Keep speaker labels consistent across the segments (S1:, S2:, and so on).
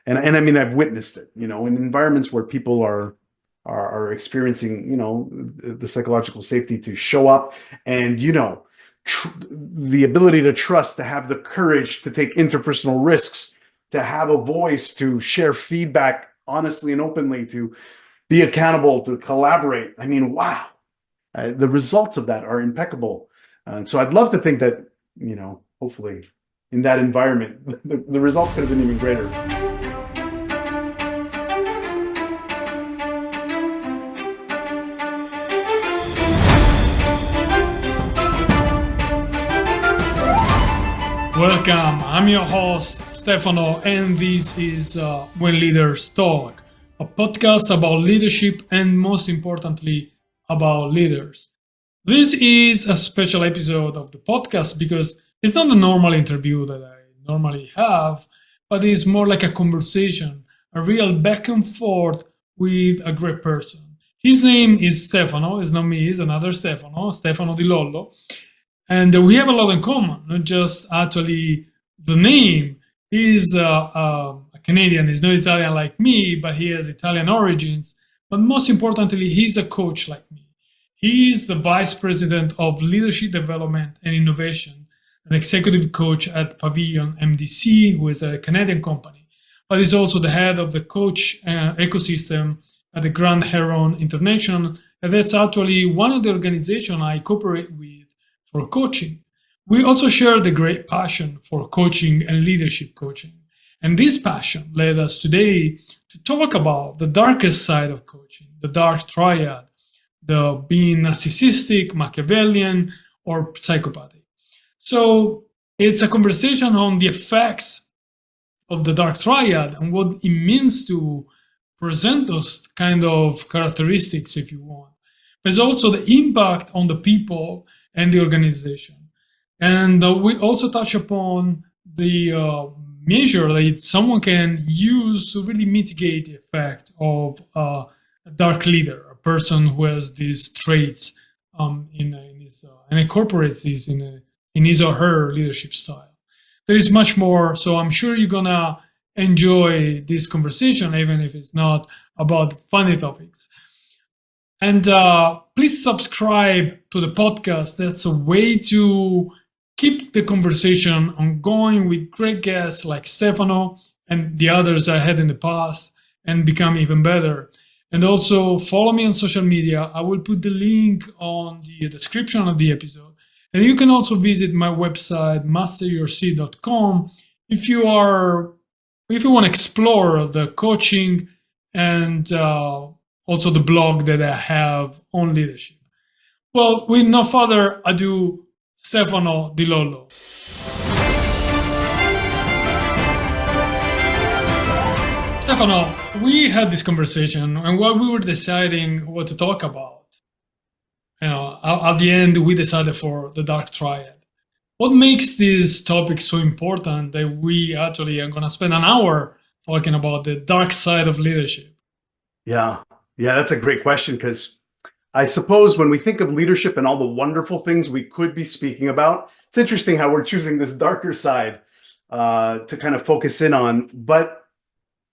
S1: And I mean, I've witnessed it, in environments where people are experiencing, the psychological safety to show up and, the ability to trust, to have the courage to take interpersonal risks, to have a voice, to share feedback honestly and openly, to be accountable, to collaborate. I mean, wow, the results of that are impeccable. And so I'd love to think that, hopefully in that environment, the results could have been even greater.
S2: Welcome, I'm your host, Stefano, and this is When Leaders Talk, a podcast about leadership and most importantly, about leaders. This is a special episode of the podcast because it's not a normal interview that I normally have, but it's more like a conversation, a real back and forth with a great person. His name is Stefano, it's not me, it's another Stefano, Stefano Di Lollo. And we have a lot in common, not just actually the name. He's a Canadian, he's not Italian like me, but he has Italian origins. But most importantly, he's a coach like me. He's the Vice President of Leadership Development and Innovation, an executive coach at Pavilion MDC, who is a Canadian company. But he's also the head of the coach ecosystem at the Grand Heron International. And that's actually one of the organizations I cooperate with for coaching. We also share the great passion for coaching and leadership coaching. And this passion led us today to talk about the darkest side of coaching, the Dark Triad, the being narcissistic, Machiavellian, or psychopathy. So it's a conversation on the effects of the Dark Triad and what it means to present those kind of characteristics, if you want. There's also the impact on the people and the organization. And we also touch upon the measure that someone can use to really mitigate the effect of a dark leader, a person who has these traits and incorporates these in his or her leadership style. There is much more, so I'm sure you're gonna enjoy this conversation, even if it's not about funny topics. And please subscribe to the podcast. That's a way to keep the conversation ongoing with great guests like Stefano and the others I had in the past and become even better. And also follow me on social media. I will put the link on the description of the episode. And you can also visit my website, masteryoursea.com, if you want to explore the coaching and also the blog that I have on leadership. Well, with no further ado, Stefano Di Lollo. Stefano, we had this conversation, and while we were deciding what to talk about, at the end we decided for the Dark Triad. What makes this topic so important that we actually are going to spend an hour talking about the dark side of leadership?
S1: Yeah, that's a great question, because I suppose when we think of leadership and all the wonderful things we could be speaking about, it's interesting how we're choosing this darker side to kind of focus in on. But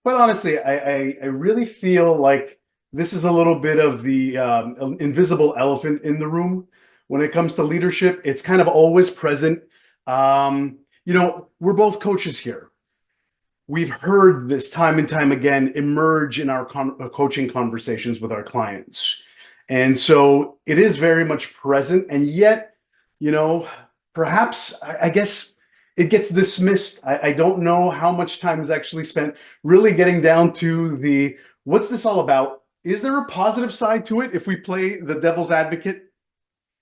S1: quite honestly, I really feel like this is a little bit of the invisible elephant in the room when it comes to leadership. It's kind of always present. We're both coaches here. We've heard this time and time again emerge in our coaching conversations with our clients. And so it is very much present. And yet, perhaps, I guess it gets dismissed. I don't know how much time is actually spent really getting down to what's this all about? Is there a positive side to it if we play the devil's advocate?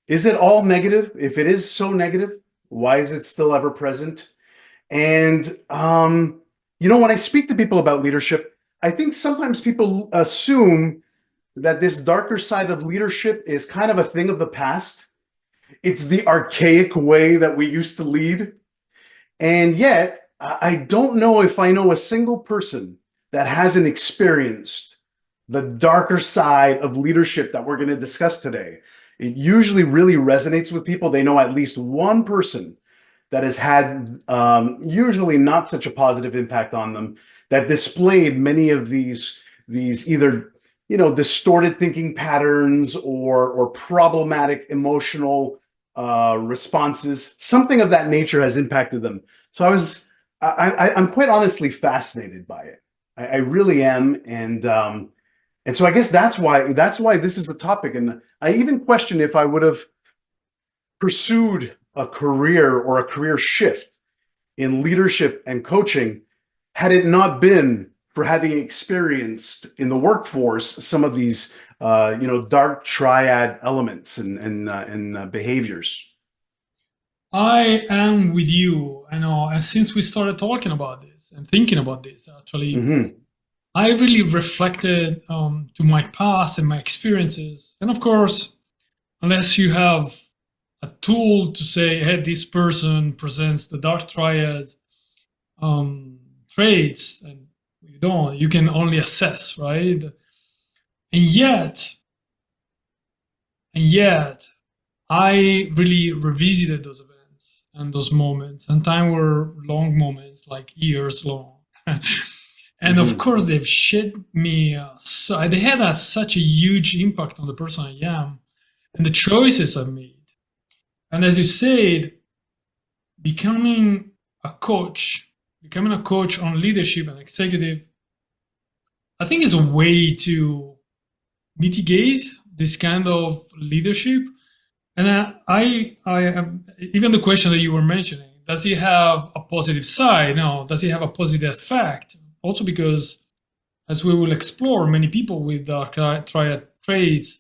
S1: Is it all negative? If it is so negative, why is it still ever present? And, when I speak to people about leadership, I think sometimes people assume that this darker side of leadership is kind of a thing of the past. It's the archaic way that we used to lead. And yet, I don't know if I know a single person that hasn't experienced the darker side of leadership that we're going to discuss today. It usually really resonates with people. They know at least one person that has had usually not such a positive impact on them, that displayed many of these either distorted thinking patterns or problematic emotional responses. Something of that nature has impacted them. So I'm quite honestly fascinated by it. I really am, and so I guess that's why this is a topic. And I even question if I would have pursued a career or a career shift in leadership and coaching had it not been for having experienced in the workforce some of these dark triad elements and behaviors.
S2: I am with you. I know, and since we started talking about this and thinking about this, actually,
S1: Mm-hmm.
S2: I really reflected to my past and my experiences. And of course, unless you have a tool to say, hey, this person presents the dark triad traits, and you don't, you can only assess, right? And yet, I really revisited those events and those moments, and time were long moments, like years long. And of
S1: Mm-hmm.
S2: course, they've shaped me. They had such a huge impact on the person I am and the choices I made. And as you said, becoming becoming a coach on leadership and executive, I think is a way to mitigate this kind of leadership. And even the question that you were mentioning, does it have a positive side? No. Does it have a positive effect? Also, because as we will explore, many people with dark triad traits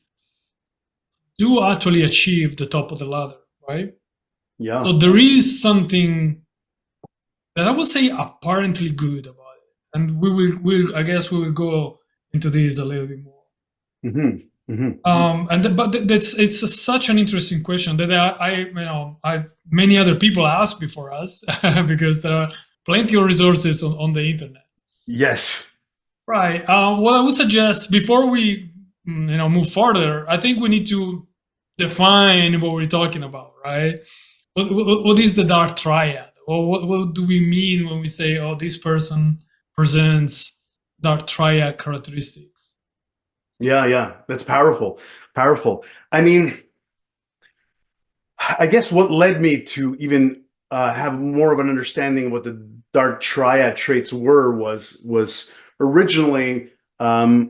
S2: do actually achieve the top of the ladder, right?
S1: Yeah.
S2: So there is something that I would say apparently good about it, and I guess we will go into this a little bit more.
S1: Mm-hmm. Mm-hmm.
S2: That's such an interesting question that many other people asked before us because there are plenty of resources on the internet.
S1: Yes.
S2: Right. What I would suggest before we move further, I think we need to define what we're talking about, right? What is the dark triad? Or what do we mean when we say, oh, this person presents dark triad characteristics?
S1: Yeah. Yeah. That's powerful. Powerful. I mean, I guess what led me to even have more of an understanding of what the dark triad traits were was originally a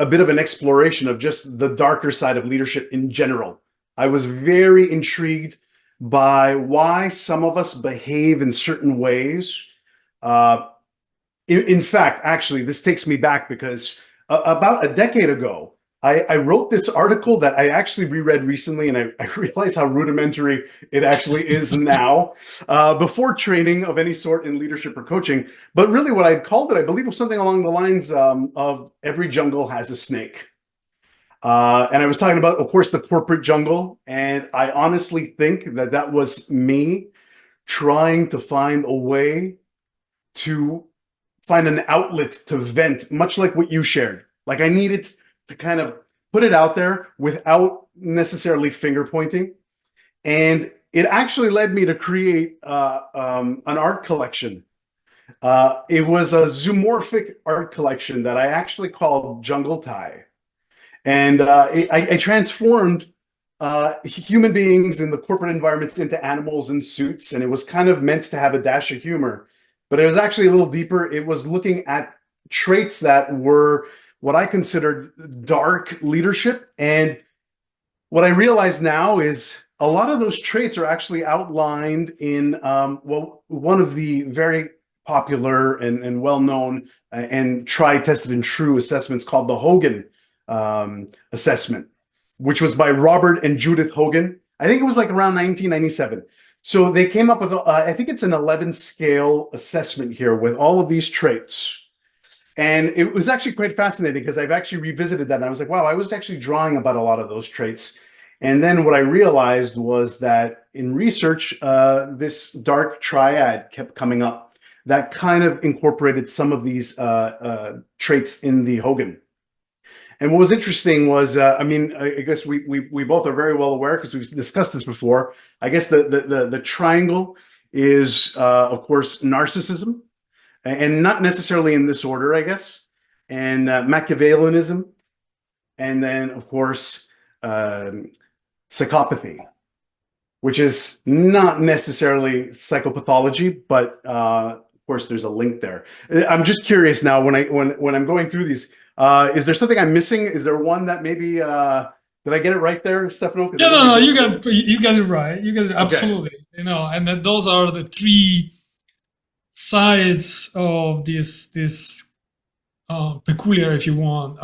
S1: bit of an exploration of just the darker side of leadership in general. I was very intrigued by why some of us behave in certain ways. Uh, in fact, actually, this takes me back because about a decade ago, I wrote this article that I actually reread recently, and I realized how rudimentary it actually is now, before training of any sort in leadership or coaching. But really, what I called it, I believe, was something along the lines of every jungle has a snake. And I was talking about, of course, the corporate jungle. And I honestly think that that was me trying to find a way to find an outlet to vent, much like what you shared. Like I needed to kind of put it out there without necessarily finger pointing. And it actually led me to create an art collection. It was a zoomorphic art collection that I actually called Jungle Tie. And I transformed human beings in the corporate environments into animals in suits, and it was kind of meant to have a dash of humor, but it was actually a little deeper. It was looking at traits that were what I considered dark leadership, and what I realize now is a lot of those traits are actually outlined in one of the very popular and well-known and tried, tested, and true assessments called the Hogan assessment, which was by Robert and Judith Hogan. I think it was like around 1997. So they came up with, I think it's an 11 scale assessment here with all of these traits. And it was actually quite fascinating because I've actually revisited that. And I was like, wow, I was actually drawing about a lot of those traits. And then what I realized was that in research, this dark triad kept coming up that kind of incorporated some of these traits in the Hogan. And what was interesting was, I mean, I guess we both are very well aware because we've discussed this before. I guess the triangle is, of course, narcissism. and not necessarily in this order, I guess. And Machiavellianism, and then of course psychopathy, which is not necessarily psychopathology, but of course there's a link there. I'm just curious now when I'm going through these, is there something I'm missing? Is there one that maybe did I get it right there, Stefano?
S2: Yeah, no, no, you got it right. You got it
S1: Okay.
S2: absolutely. And then those are the three sides of this peculiar, if you want,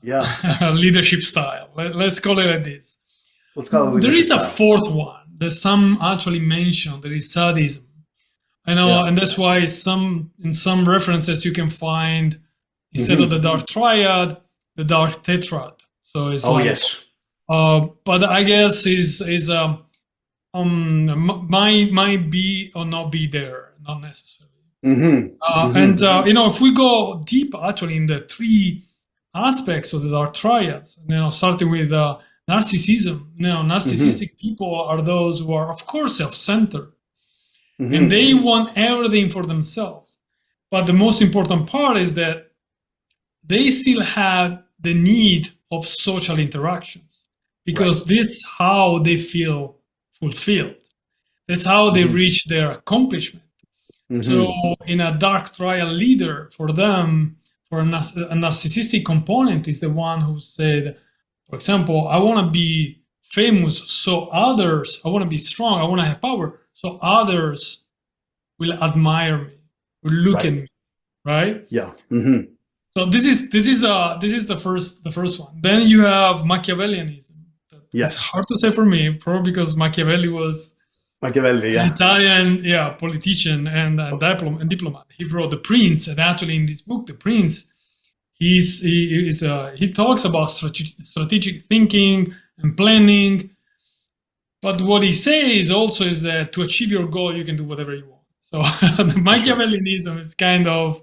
S1: Yeah.
S2: leadership style. Let's call it like this.
S1: Let's call it
S2: There
S1: leadership
S2: is a
S1: style.
S2: fourth one that some actually mention. That is sadism. I know,
S1: Yeah.
S2: and that's why in some references you can find, instead of the
S1: Hmm.
S2: dark triad, the dark tetrad. So it's
S1: Oh
S2: like,
S1: yes.
S2: but I guess is might be or not be there, not necessarily.
S1: Hmm.
S2: And
S1: Hmm.
S2: if we go deep actually in the three aspects of the dark triads, starting with narcissism.
S1: Hmm.
S2: Narcissistic people are those who are, of course, self-centered, and
S1: Hmm.
S2: they want everything for themselves. But the most important part is that they still have the need of social interactions,
S1: Right.
S2: because that's how they feel fulfilled. That's how they
S1: Hmm.
S2: reach their accomplishment. So,
S1: Hmm.
S2: in a dark trial leader, for them, for a narcissistic component is the one who said, for example, I want to be famous, so others, I want to be strong, I want to have power, so others will admire me, will look at
S1: Right.
S2: me, right?
S1: Yeah. Hmm.
S2: So this is the first one. Then you have Machiavellianism. It's
S1: Yes.
S2: hard to say for me, probably because Machiavelli was
S1: Machiavelli.
S2: an
S1: Yeah.
S2: Italian, yeah, politician and diplomat. He wrote The Prince, and actually in this book, The Prince, he talks about strategic thinking and planning. But what he says also is that to achieve your goal, you can do whatever you want. So the
S1: For sure.
S2: Machiavellianism is kind of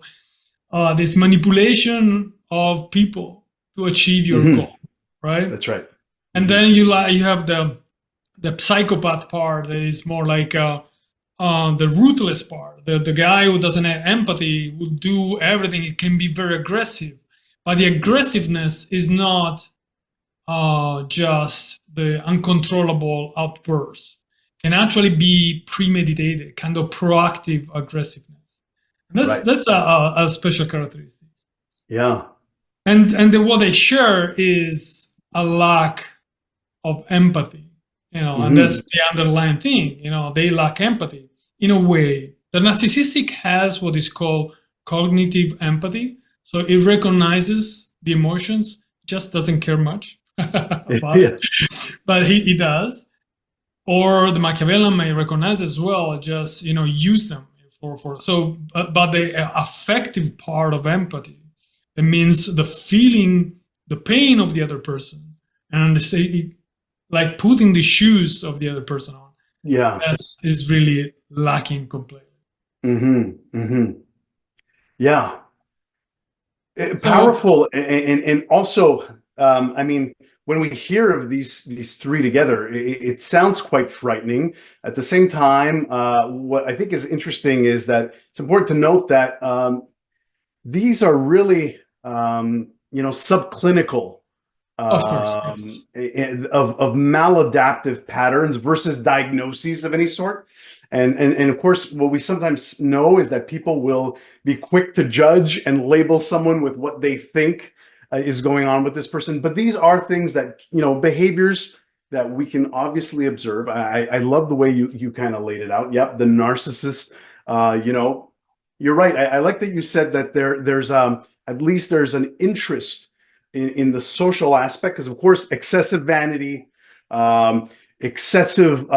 S2: this manipulation of people to achieve your
S1: Hmm.
S2: goal, right?
S1: That's right.
S2: And
S1: Hmm.
S2: then you have the psychopath part, that is more like the ruthless part. The guy who doesn't have empathy will do everything. It can be very aggressive, but the aggressiveness is not just the uncontrollable outbursts. Can actually be premeditated, kind of proactive aggressiveness. That's
S1: Right.
S2: that's a special characteristic.
S1: Yeah.
S2: And what they share is a lack of empathy, and that's
S1: Hmm.
S2: the underlying thing. They lack empathy in a way. The narcissistic has what is called cognitive empathy, so it recognizes the emotions, just doesn't care much about it,
S1: Yeah.
S2: but he does. Or the Machiavellian may recognize as well, just use them for so. But the affective part of empathy, it means the feeling, the pain of the other person, and say, like putting the shoes of the other person on.
S1: Yeah.
S2: That is really lacking completely.
S1: Hmm. Hmm. Yeah.
S2: So,
S1: Powerful, and also, I mean, when we hear of these three together, it sounds quite frightening. At the same time, what I think is interesting is that it's important to note that these are really, subclinical,
S2: of course, yes,
S1: of maladaptive patterns versus diagnoses of any sort. And of course, what we sometimes know is that people will be quick to judge and label someone with what they think is going on with this person. But these are things that, behaviors that we can obviously observe. I love the way you kind of laid it out. Yep, the narcissist. You're right. I like that you said that there's at least there's an interest in the social aspect, because of course excessive vanity, excessive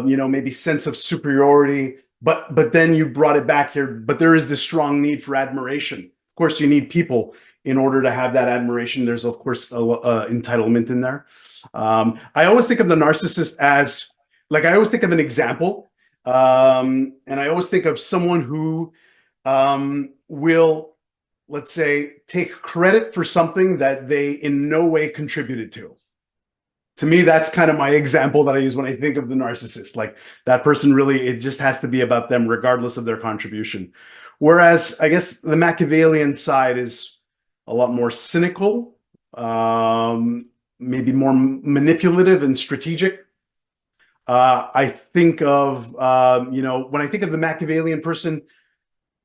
S1: maybe sense of superiority, but then you brought it back here, but there is this strong need for admiration. Of course you need people in order to have that admiration. There's of course entitlement in there. I always think of the narcissist as, like, I always think of an example, and I always think of someone who will, let's say, take credit for something that they in no way contributed to. To me, that's kind of my example that I use when I think of the narcissist. Like, that person really, it just has to be about them, regardless of their contribution. Whereas I guess the Machiavellian side is a lot more cynical, maybe more manipulative and strategic. I think of, when I think of the Machiavellian person,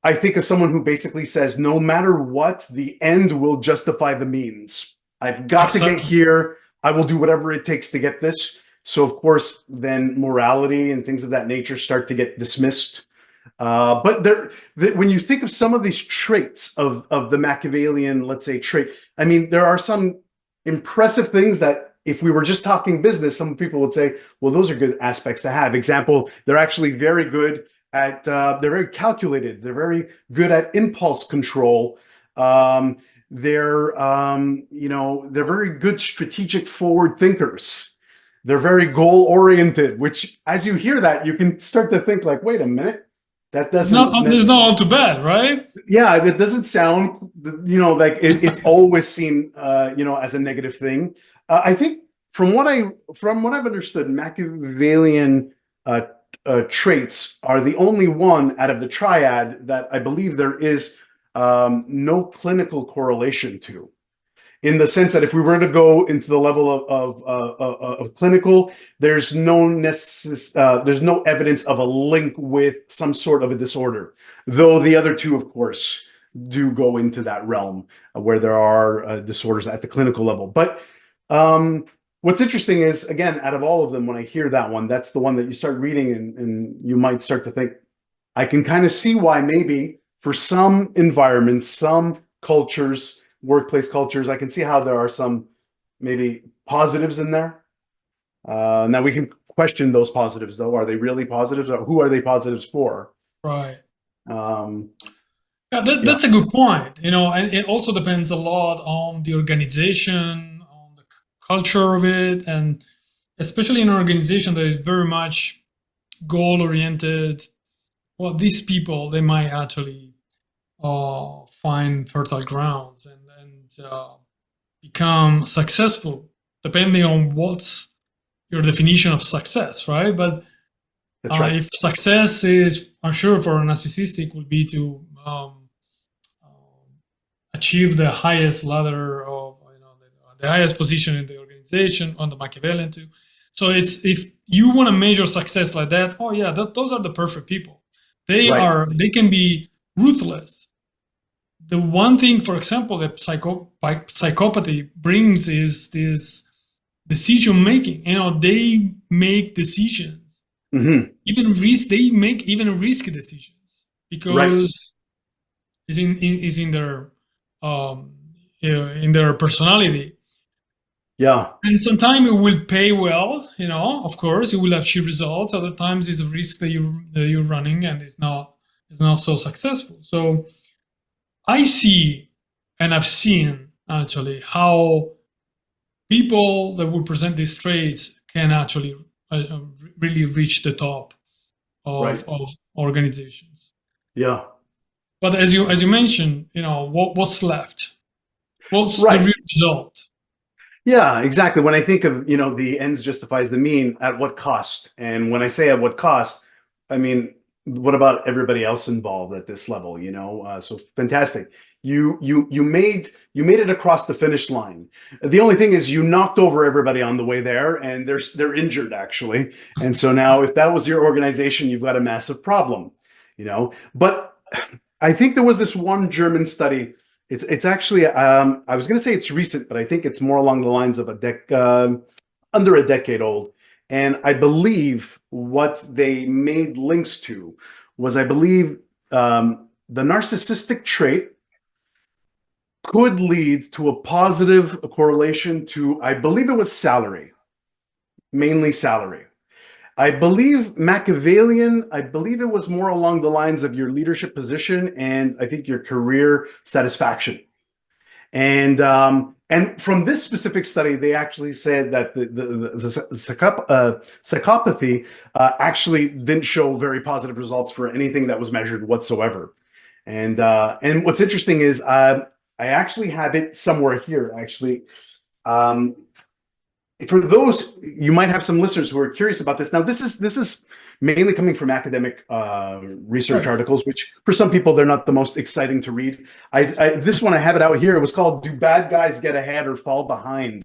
S1: I think of someone who basically says, no matter what, the end will justify the means. I've got to get
S2: Exactly.
S1: here. I will do whatever it takes to get this. So, of course, then morality and things of that nature start to get dismissed. But when you think of some of these traits of the Machiavellian, let's say, trait, I mean, there are some impressive things that if we were just talking business, some people would say, well, those are good aspects to have. Example, they're actually very good at, they're very calculated. They're very good at impulse control. They're very good strategic forward thinkers. They're very goal oriented, which as you hear that, you can start to think like, wait a minute, that doesn't
S2: It's not
S1: necessarily,
S2: all too bad, right?
S1: yeah, that doesn't sound, like it's always seen, as a negative thing. I think from what I've understood, Machiavellian uh, traits are the only one out of the triad that I believe there is no clinical correlation to, in the sense that if we were to go into the level of clinical, there's no evidence of a link with some sort of a disorder, though the other two, of course, do go into that realm where there are disorders at the clinical level. But what's interesting is, again, out of all of them, when I hear that one, that's the one that you start reading and you might start to think, I can kind of see why maybe for some environments, some cultures, workplace cultures, I can see how there are some maybe positives in there. Now we can question those positives, though. Are they really positives, or who are they positives for?
S2: Right.
S1: Um,
S2: Yeah,
S1: yeah,
S2: that's a good point. And it also depends a lot on the organization, on the culture of it, and especially in an organization that is very much goal oriented. Well, these people they might actually find fertile grounds and become successful, depending on what's your definition of success, right? But
S1: that's right.
S2: if success is, I'm sure for a narcissistic, would be to achieve the highest ladder of the highest position in the organization on the Machiavellian too. So it's if you want to measure success like that, oh yeah, those are the perfect people.
S1: Right.
S2: They can be ruthless. The one thing, for example, that psychopathy brings is this decision making. They make decisions,
S1: Hmm.
S2: they make even risky decisions
S1: Right.
S2: because is um, in their personality.
S1: Yeah.
S2: And sometimes it will pay well, of course, it will achieve results. Other times it's a risk that you're running and it's not so successful. So I see and I've seen actually how people that will present these traits can actually really reach the top
S1: Right.
S2: of organizations.
S1: Yeah.
S2: But as you mentioned, what's left? What's the
S1: Right.
S2: real result?
S1: Yeah, exactly. When I think of, the ends justifies the mean, at what cost? And when I say at what cost, I mean, what about everybody else involved at this level, so fantastic. You made it across the finish line. The only thing is you knocked over everybody on the way there and they're injured actually. And so now if that was your organization, you've got a massive problem, But I think there was this one German study. It's actually, I was going to say it's recent, but I think it's more along the lines of under a decade old. And I believe what they made links to was, I believe, the narcissistic trait could lead to a positive correlation to, I believe it was salary, mainly salary. I believe Machiavellian, I believe it was more along the lines of your leadership position and I think your career satisfaction. And from this specific study, they actually said that the psychopathy actually didn't show very positive results for anything that was measured whatsoever. And what's interesting is I actually have it somewhere here. Actually, um, for those, you might have some listeners who are curious about this. Now, this is mainly coming from academic research
S2: Right.
S1: articles, which for some people, they're not the most exciting to read. This one, I have it out here. It was called "Do Bad Guys Get Ahead or Fall Behind?"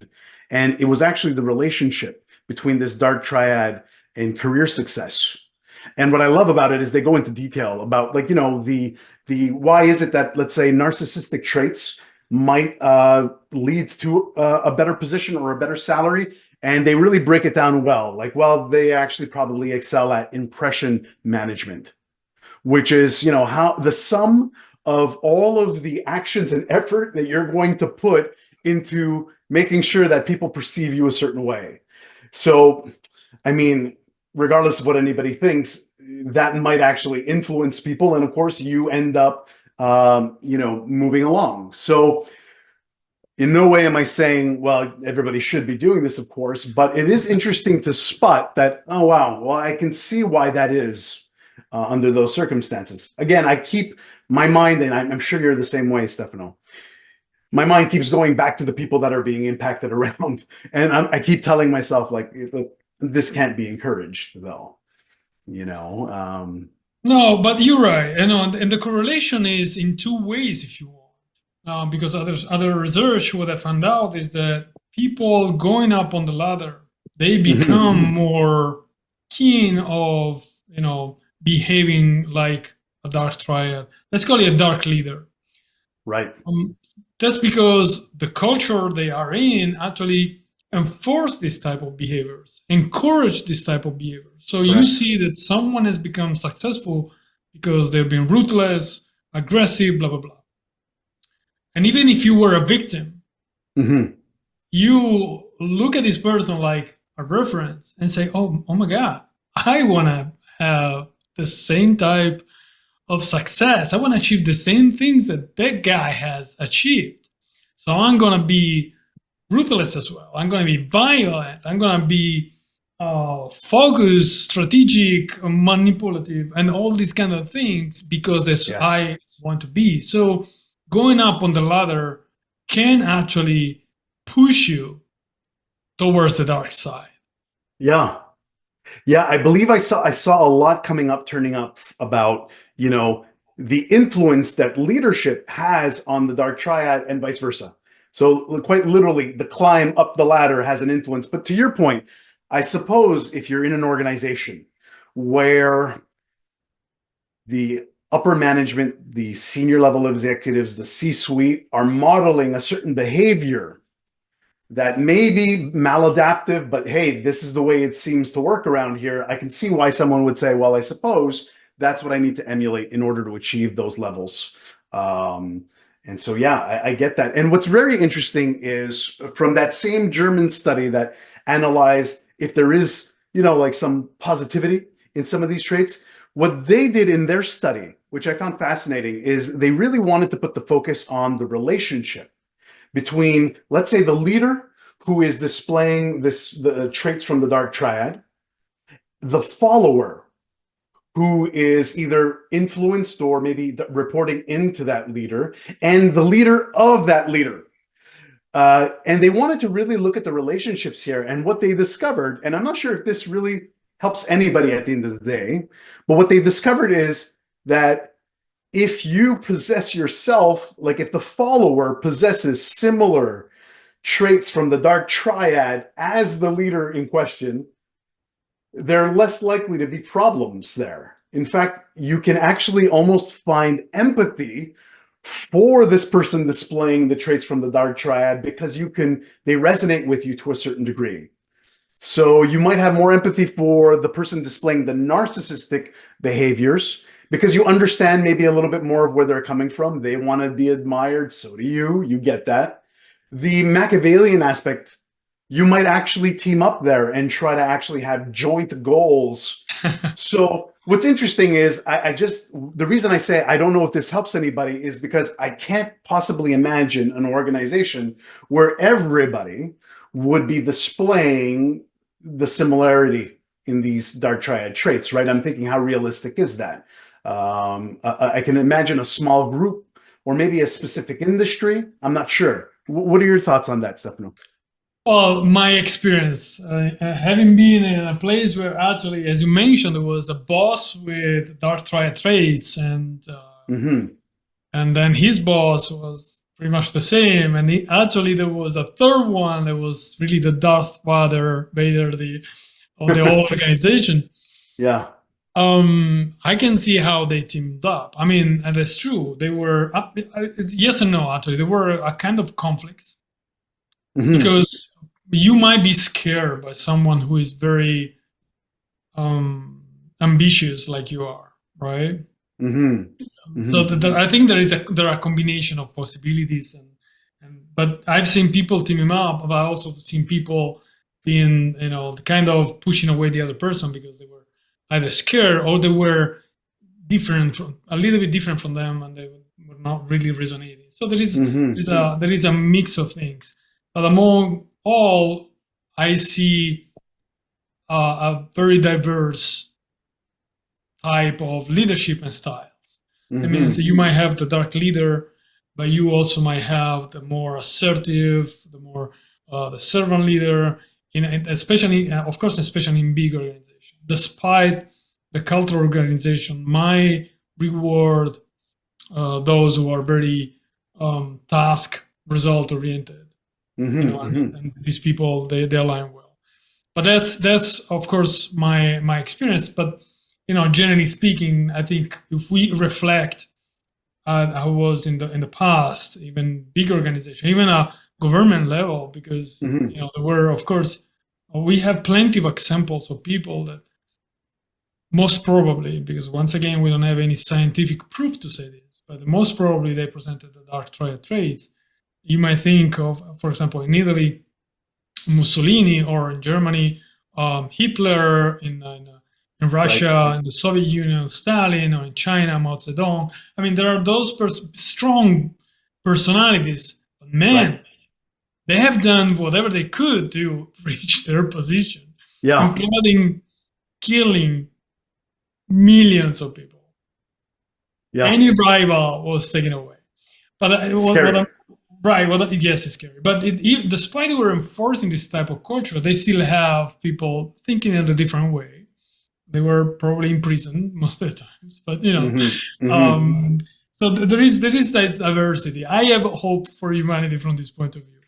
S1: And it was actually the relationship between this dark triad and career success. And what I love about it is they go into detail about, like, the why is it that, let's say, narcissistic traits might lead to a better position or a better salary. And they really break it down well. Like, well, they actually probably excel at impression management, which is, how the sum of all of the actions and effort that you're going to put into making sure that people perceive you a certain way. So, I mean, regardless of what anybody thinks, that might actually influence people. And of course, you end up, moving along. So, in no way am I saying, well, everybody should be doing this, of course, but it is interesting to spot that, oh, wow, well, I can see why that is under those circumstances. Again, I keep my mind, and I'm sure you're the same way, Stefano. My mind keeps going back to the people that are being impacted around. And I keep telling myself, like, this can't be encouraged, though,
S2: No, but you're right. And the correlation is in two ways, if you want. Because other research, what I found out is that people going up on the ladder, they become more keen of behaving like a dark triad. Let's call it a dark leader.
S1: Right.
S2: That's because the culture they are in actually enforce this type of behaviors, encourage this type of behavior. So you
S1: Correct.
S2: see that someone has become successful because they've been ruthless, aggressive, blah blah blah. And even if you were a victim, you look at this person like a reference and say, oh my God, I want to have the same type of success. I want to achieve the same things that that guy has achieved. So I'm going to be ruthless as well. I'm going to be violent. I'm going to be focused, strategic, manipulative, and all these kind of things because that's
S1: Yes.
S2: I want to be. So going up on the ladder can actually push you towards the dark side.
S1: Yeah. Yeah, I believe I saw a lot turning up about, the influence that leadership has on the dark triad and vice versa. So quite literally, the climb up the ladder has an influence. But to your point, I suppose if you're in an organization where the upper management, the senior level executives, the C-suite are modeling a certain behavior that may be maladaptive, but hey, this is the way it seems to work around here. I can see why someone would say, well, I suppose that's what I need to emulate in order to achieve those levels. And so, yeah, I get that. And what's very interesting is from that same German study that analyzed if there is, like some positivity in some of these traits, what they did in their study, which I found fascinating, is they really wanted to put the focus on the relationship between, let's say, the leader who is displaying the traits from the dark triad, the follower who is either influenced or maybe reporting into that leader, and the leader of that leader. And they wanted to really look at the relationships here. And what they discovered, and I'm not sure if this really helps anybody at the end of the day, but what they discovered is that if you possess yourself, like if the follower possesses similar traits from the dark triad as the leader in question, they're less likely to be problems there. In fact, you can actually almost find empathy for this person displaying the traits from the dark triad because they resonate with you to a certain degree. So you might have more empathy for the person displaying the narcissistic behaviors because you understand maybe a little bit more of where they're coming from. They want to be admired. So do you. You get that. The Machiavellian aspect, you might actually team up there and try to actually have joint goals. So what's interesting is the reason I say I don't know if this helps anybody is because I can't possibly imagine an organization where everybody would be displaying the similarity in these dark triad traits, right? I'm thinking, how realistic is that? I can imagine a small group or maybe a specific industry. I'm not sure. What are your thoughts on that, Stefano?
S2: Well, my experience, having been in a place where actually, as you mentioned, there was a boss with dark triad traits,
S1: Mm-hmm.
S2: and then his boss was pretty much the same, and actually there was a third one that was really the Darth Vader, of the whole organization.
S1: Yeah.
S2: I can see how they teamed up. I mean, and that's true. They were yes and no. Actually, there were a kind of conflicts
S1: Mm-hmm.
S2: because you might be scared by someone who is very um, ambitious, like you are, right?
S1: Mm-hmm.
S2: So
S1: Mm-hmm.
S2: I think there are a combination of possibilities, and but I've seen people teaming up, but I also seen people being kind of pushing away the other person because they were either scared or they were different from a little bit different from them, and they were not really resonating. So
S1: Mm-hmm.
S2: there is a mix of things, but among all, I see a very diverse type of leadership and styles. That means that
S1: Mm-hmm.
S2: you might have the dark leader, but you also might have the more assertive, the more the servant leader, especially, of course, especially in big organizations. Despite the cultural organization, my reward those who are very task result oriented,
S1: Mm-hmm. Mm-hmm.
S2: and these people they align well. But that's of course my experience. But generally speaking, I think if we reflect how it was in the past, even big organization, even a government level, because
S1: Mm-hmm.
S2: there were, of course, we have plenty of examples of people that most probably, because once again we don't have any scientific proof to say this, but most probably they presented the dark triad traits. You might think of, for example, in Italy, Mussolini, or in Germany, Hitler, in
S1: Right.
S2: Russia, in the Soviet Union, Stalin, or in China, Mao Zedong. I mean, there are those strong personalities, but
S1: Right.
S2: man, they have done whatever they could to reach their position,
S1: Yeah.
S2: including killing millions of people.
S1: Yeah.
S2: Any rival was taken away. But
S1: It's
S2: what
S1: scary.
S2: I'm right, yes, it's scary. But despite they were enforcing this type of culture, they still have people thinking in a different way. They were probably in prison most of the times, but
S1: Mm-hmm. Mm-hmm.
S2: um, so there is that diversity. I have hope for humanity from this point of view.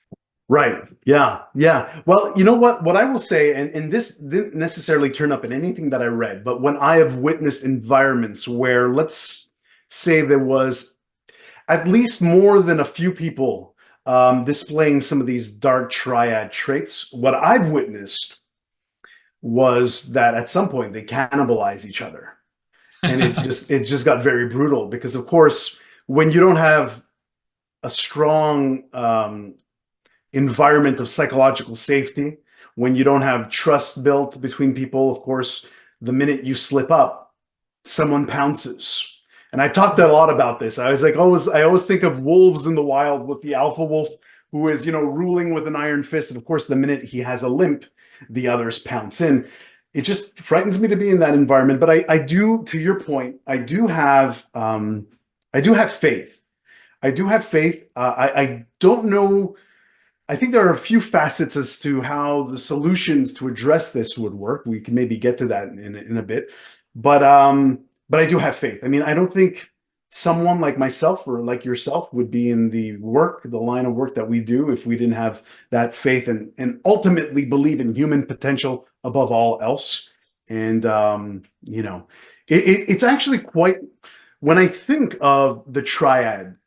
S1: Right. Yeah. Yeah. Well, you know what I will say, and this didn't necessarily turn up in anything that I read, but when I have witnessed environments where, let's say, there was at least more than a few people displaying some of these dark triad traits, what I've witnessed was that at some point they cannibalize each other. And it just got very brutal because, of course, when you don't have a strong environment of psychological safety, when you don't have trust built between people, of course, the minute you slip up, someone pounces. And I talked a lot about this. I always think of wolves in the wild with the alpha wolf who is, ruling with an iron fist. And of course, the minute he has a limp, the others pounce in. It just frightens me to be in that environment. But I do, to your point, I do have faith. I do have faith. I don't know. I think there are a few facets as to how the solutions to address this would work. We can maybe get to that in a bit, but I do have faith. I mean, I don't think someone like myself or like yourself would be in the line of work that we do if we didn't have that faith and ultimately believe in human potential above all else. And it's actually quite when I think of the triad,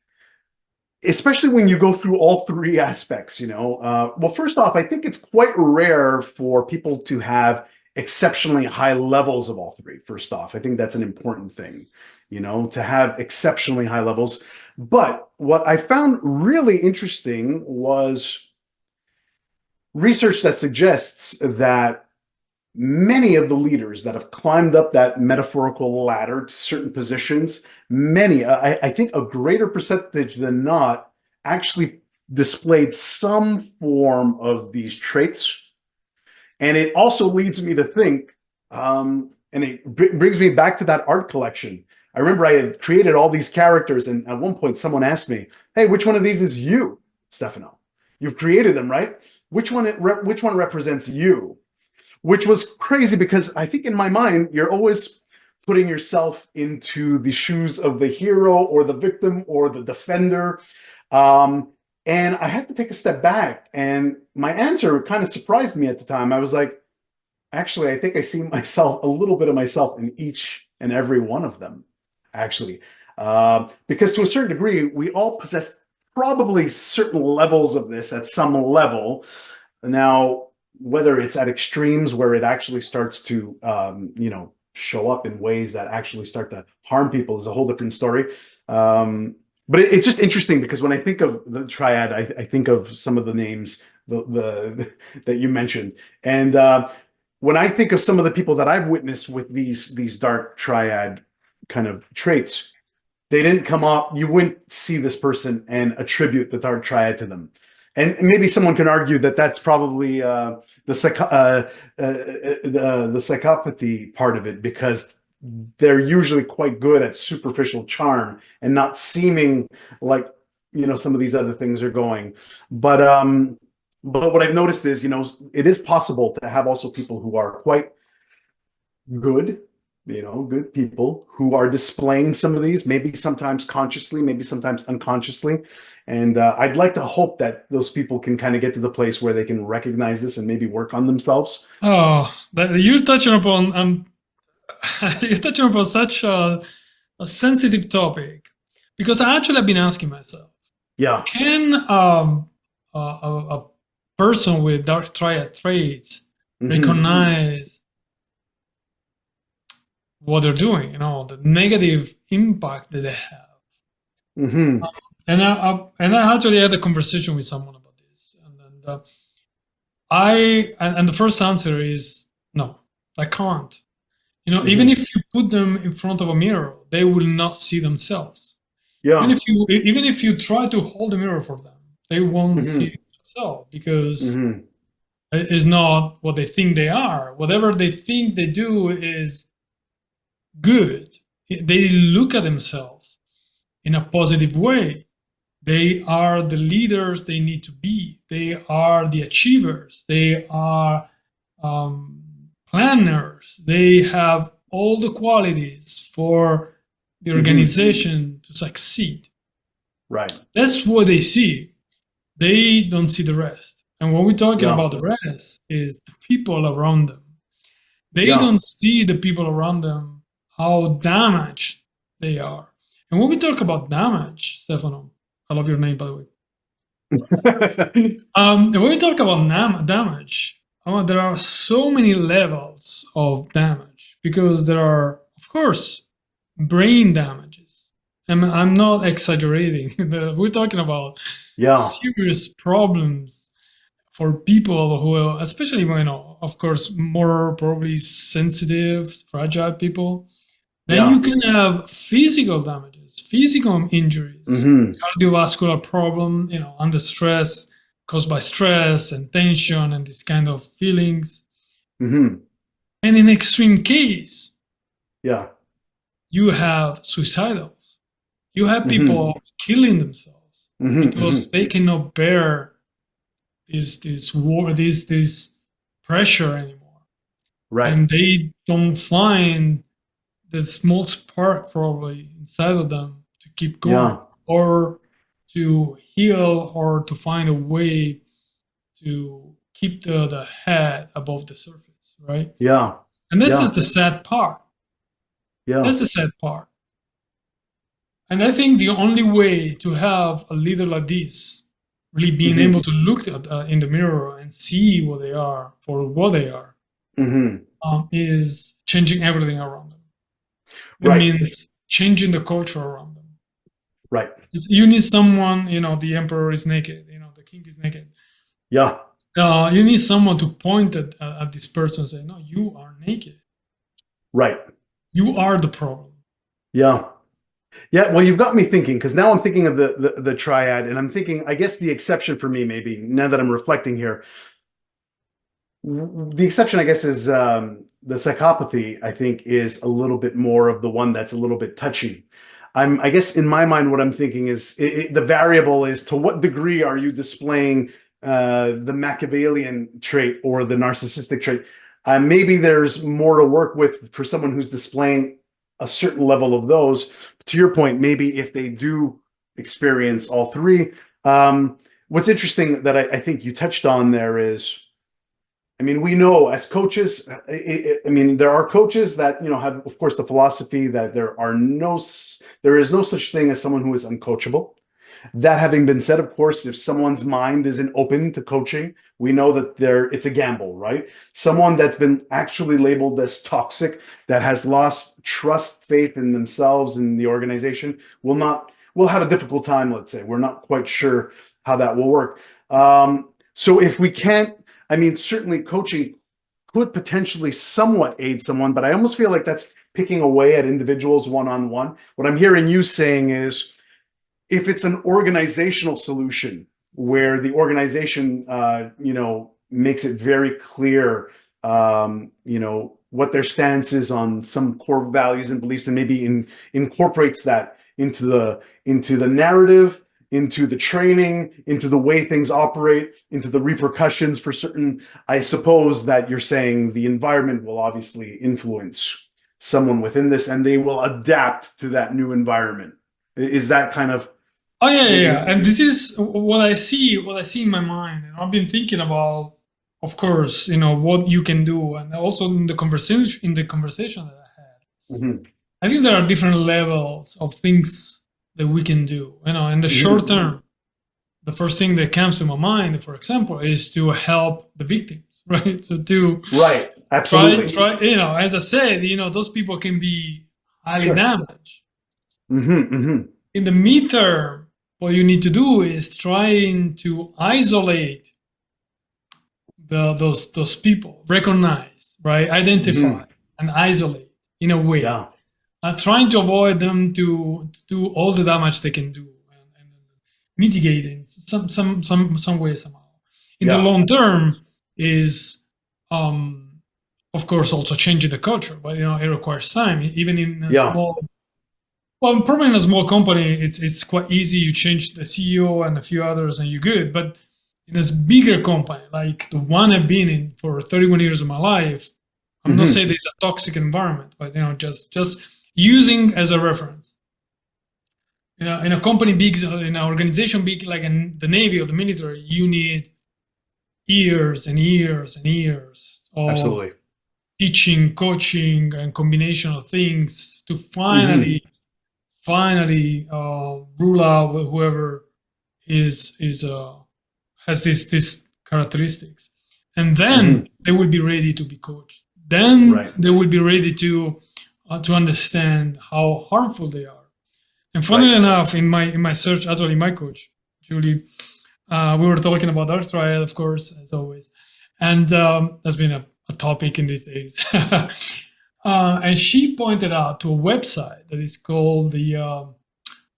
S1: especially when you go through all three aspects, well, first off, I think it's quite rare for people to have exceptionally high levels of all three. First off, I think that's an important thing, to have exceptionally high levels. But what I found really interesting was research that suggests that many of the leaders that have climbed up that metaphorical ladder to certain positions, many, I think a greater percentage than not, actually displayed some form of these traits. And it also leads me to think, and it brings me back to that art collection. I remember I had created all these characters, and at one point someone asked me, "Hey, which one of these is you, Stefano? You've created them, right?" which one represents you, which was crazy because I think in my mind, you're always putting yourself into the shoes of the hero or the victim or the defender. And I had to take a step back, and my answer kind of surprised me at the time. I was like, actually, I think I see myself, a little bit of myself in each and every one of them, actually. Because to a certain degree, we all possess probably certain levels of this at some level. Now, whether it's at extremes where it actually starts to, show up in ways that actually start to harm people is a whole different story. But it's just interesting because when I think of the triad, I think of some of the names that you mentioned, and when I think of some of the people that I've witnessed with these dark triad kind of traits, they didn't come up. You wouldn't see this person and attribute the dark triad to them. And maybe someone can argue that that's probably the psychopathy part of it, because they're usually quite good at superficial charm and not seeming like some of these other things are going. But what I've noticed is it is possible to have also people who are quite good, good people who are displaying some of these, maybe sometimes consciously, maybe sometimes unconsciously. And I'd like to hope that those people can kind of get to the place where they can recognize this and maybe work on themselves.
S2: Oh, you're touching upon you're touching upon such a sensitive topic, because I actually have been asking myself,
S1: Yeah.
S2: can a person with dark triad traits recognize what they're doing, the negative impact that they have? And I actually had a conversation with someone about this, and the first answer is no, I can't. Even if you put them in front of a mirror, they will not see themselves.
S1: Yeah.
S2: Even if you try to hold the mirror for them, they won't see themselves, because it's not what they think they are. Whatever they think they do is good. They look at themselves in a positive way. They are the leaders they need to be. They are the achievers. They are planners. They have all the qualities for the organization to succeed.
S1: Right.
S2: That's what they see. They don't see the rest. And when we're talking about the rest, is the people around them. They don't see the people around them, how damaged they are. And when we talk about damage, Stefano, I love your name, by the way. When we talk about damage, there are so many levels of damage, because there are, of course, brain damages. And I'm not exaggerating. We're talking about serious problems for people who, especially, of course, more probably sensitive, fragile people. Then you can have physical damages, physical injuries, cardiovascular problem, under stress, caused by stress and tension and this kind of feelings. And in extreme case, you have suicidals. You have people killing themselves because they cannot bear this war, this pressure anymore. Right. And they don't find the small spark probably inside of them to keep going, or to heal, or to find a way to keep the head above the surface, right? Yeah. And this is the sad part. That's the sad part. And I think the only way to have a leader like this really being able to look in the mirror and see what they are for what they are is changing everything around them. It means changing the culture around them. Right. You need someone, the emperor is naked, the king is naked. Yeah. You need someone to point at this person and say, no, you are naked. Right. You are the problem. Yeah.
S1: Yeah, well, you've got me thinking, because now I'm thinking of the triad, and I'm thinking, I guess the exception for me, maybe, now that I'm reflecting here, the exception, I guess, is the psychopathy, I think, is a little bit more of the one that's a little bit touchy. I guess in my mind, what I'm thinking is the variable is, to what degree are you displaying the Machiavellian trait or the narcissistic trait. Maybe there's more to work with for someone who's displaying a certain level of those. To your point, maybe if they do experience all three. What's interesting that I think you touched on there is, I mean, we know as coaches, I mean, there are coaches that, have, of course, the philosophy that there is no such thing as someone who is uncoachable. That having been said, of course, if someone's mind isn't open to coaching, we know that it's a gamble, right? Someone that's been actually labeled as toxic, that has lost trust, faith in themselves and the organization, will have a difficult time, let's say. We're not quite sure how that will work. So if we can't, I mean, certainly coaching could potentially somewhat aid someone, but I almost feel like that's picking away at individuals one-on-one. What I'm hearing you saying is, if it's an organizational solution where the organization, makes it very clear, what their stance is on some core values and beliefs, and maybe incorporates that into the narrative, into the training, into the way things operate, into the repercussions for certain. I suppose that you're saying the environment will obviously influence someone within this, and they will adapt to that new environment. Is that kind of?
S2: Oh yeah. And this is what I see in my mind. And I've been thinking about, of course, what you can do, and also in the conversation that I had.
S1: Mm-hmm.
S2: I think there are different levels of things that we can do. In the short term, the first thing that comes to my mind, for example, is to help the victims, right? So
S1: right, absolutely.
S2: Try, as I said, those people can be highly damaged. In the midterm, what you need to do is trying to isolate those people, recognize, right, identify, and isolate in a way.
S1: Yeah.
S2: Trying to avoid them to do all the damage they can do, and mitigate in some way somehow. In the long term is, of course, also changing the culture, but it requires time. Even in a small, well, probably in a small company, it's quite easy. You change the CEO and a few others, and you're good. But in a bigger company, like the one I've been in for 31 years of my life, I'm not saying it's a toxic environment, but just using as a reference. In a company big, in an organization big like in the Navy or the military, you need years and years and years of teaching, coaching, and combination of things to finally rule out whoever has these characteristics, and then they will be ready to be coached. Then they will be ready to understand how harmful they are. And funnily enough, in my search, actually, my coach, Julie, we were talking about Dark Triad, of course, as always, and that's been a topic in these days. And she pointed out to a website that is called the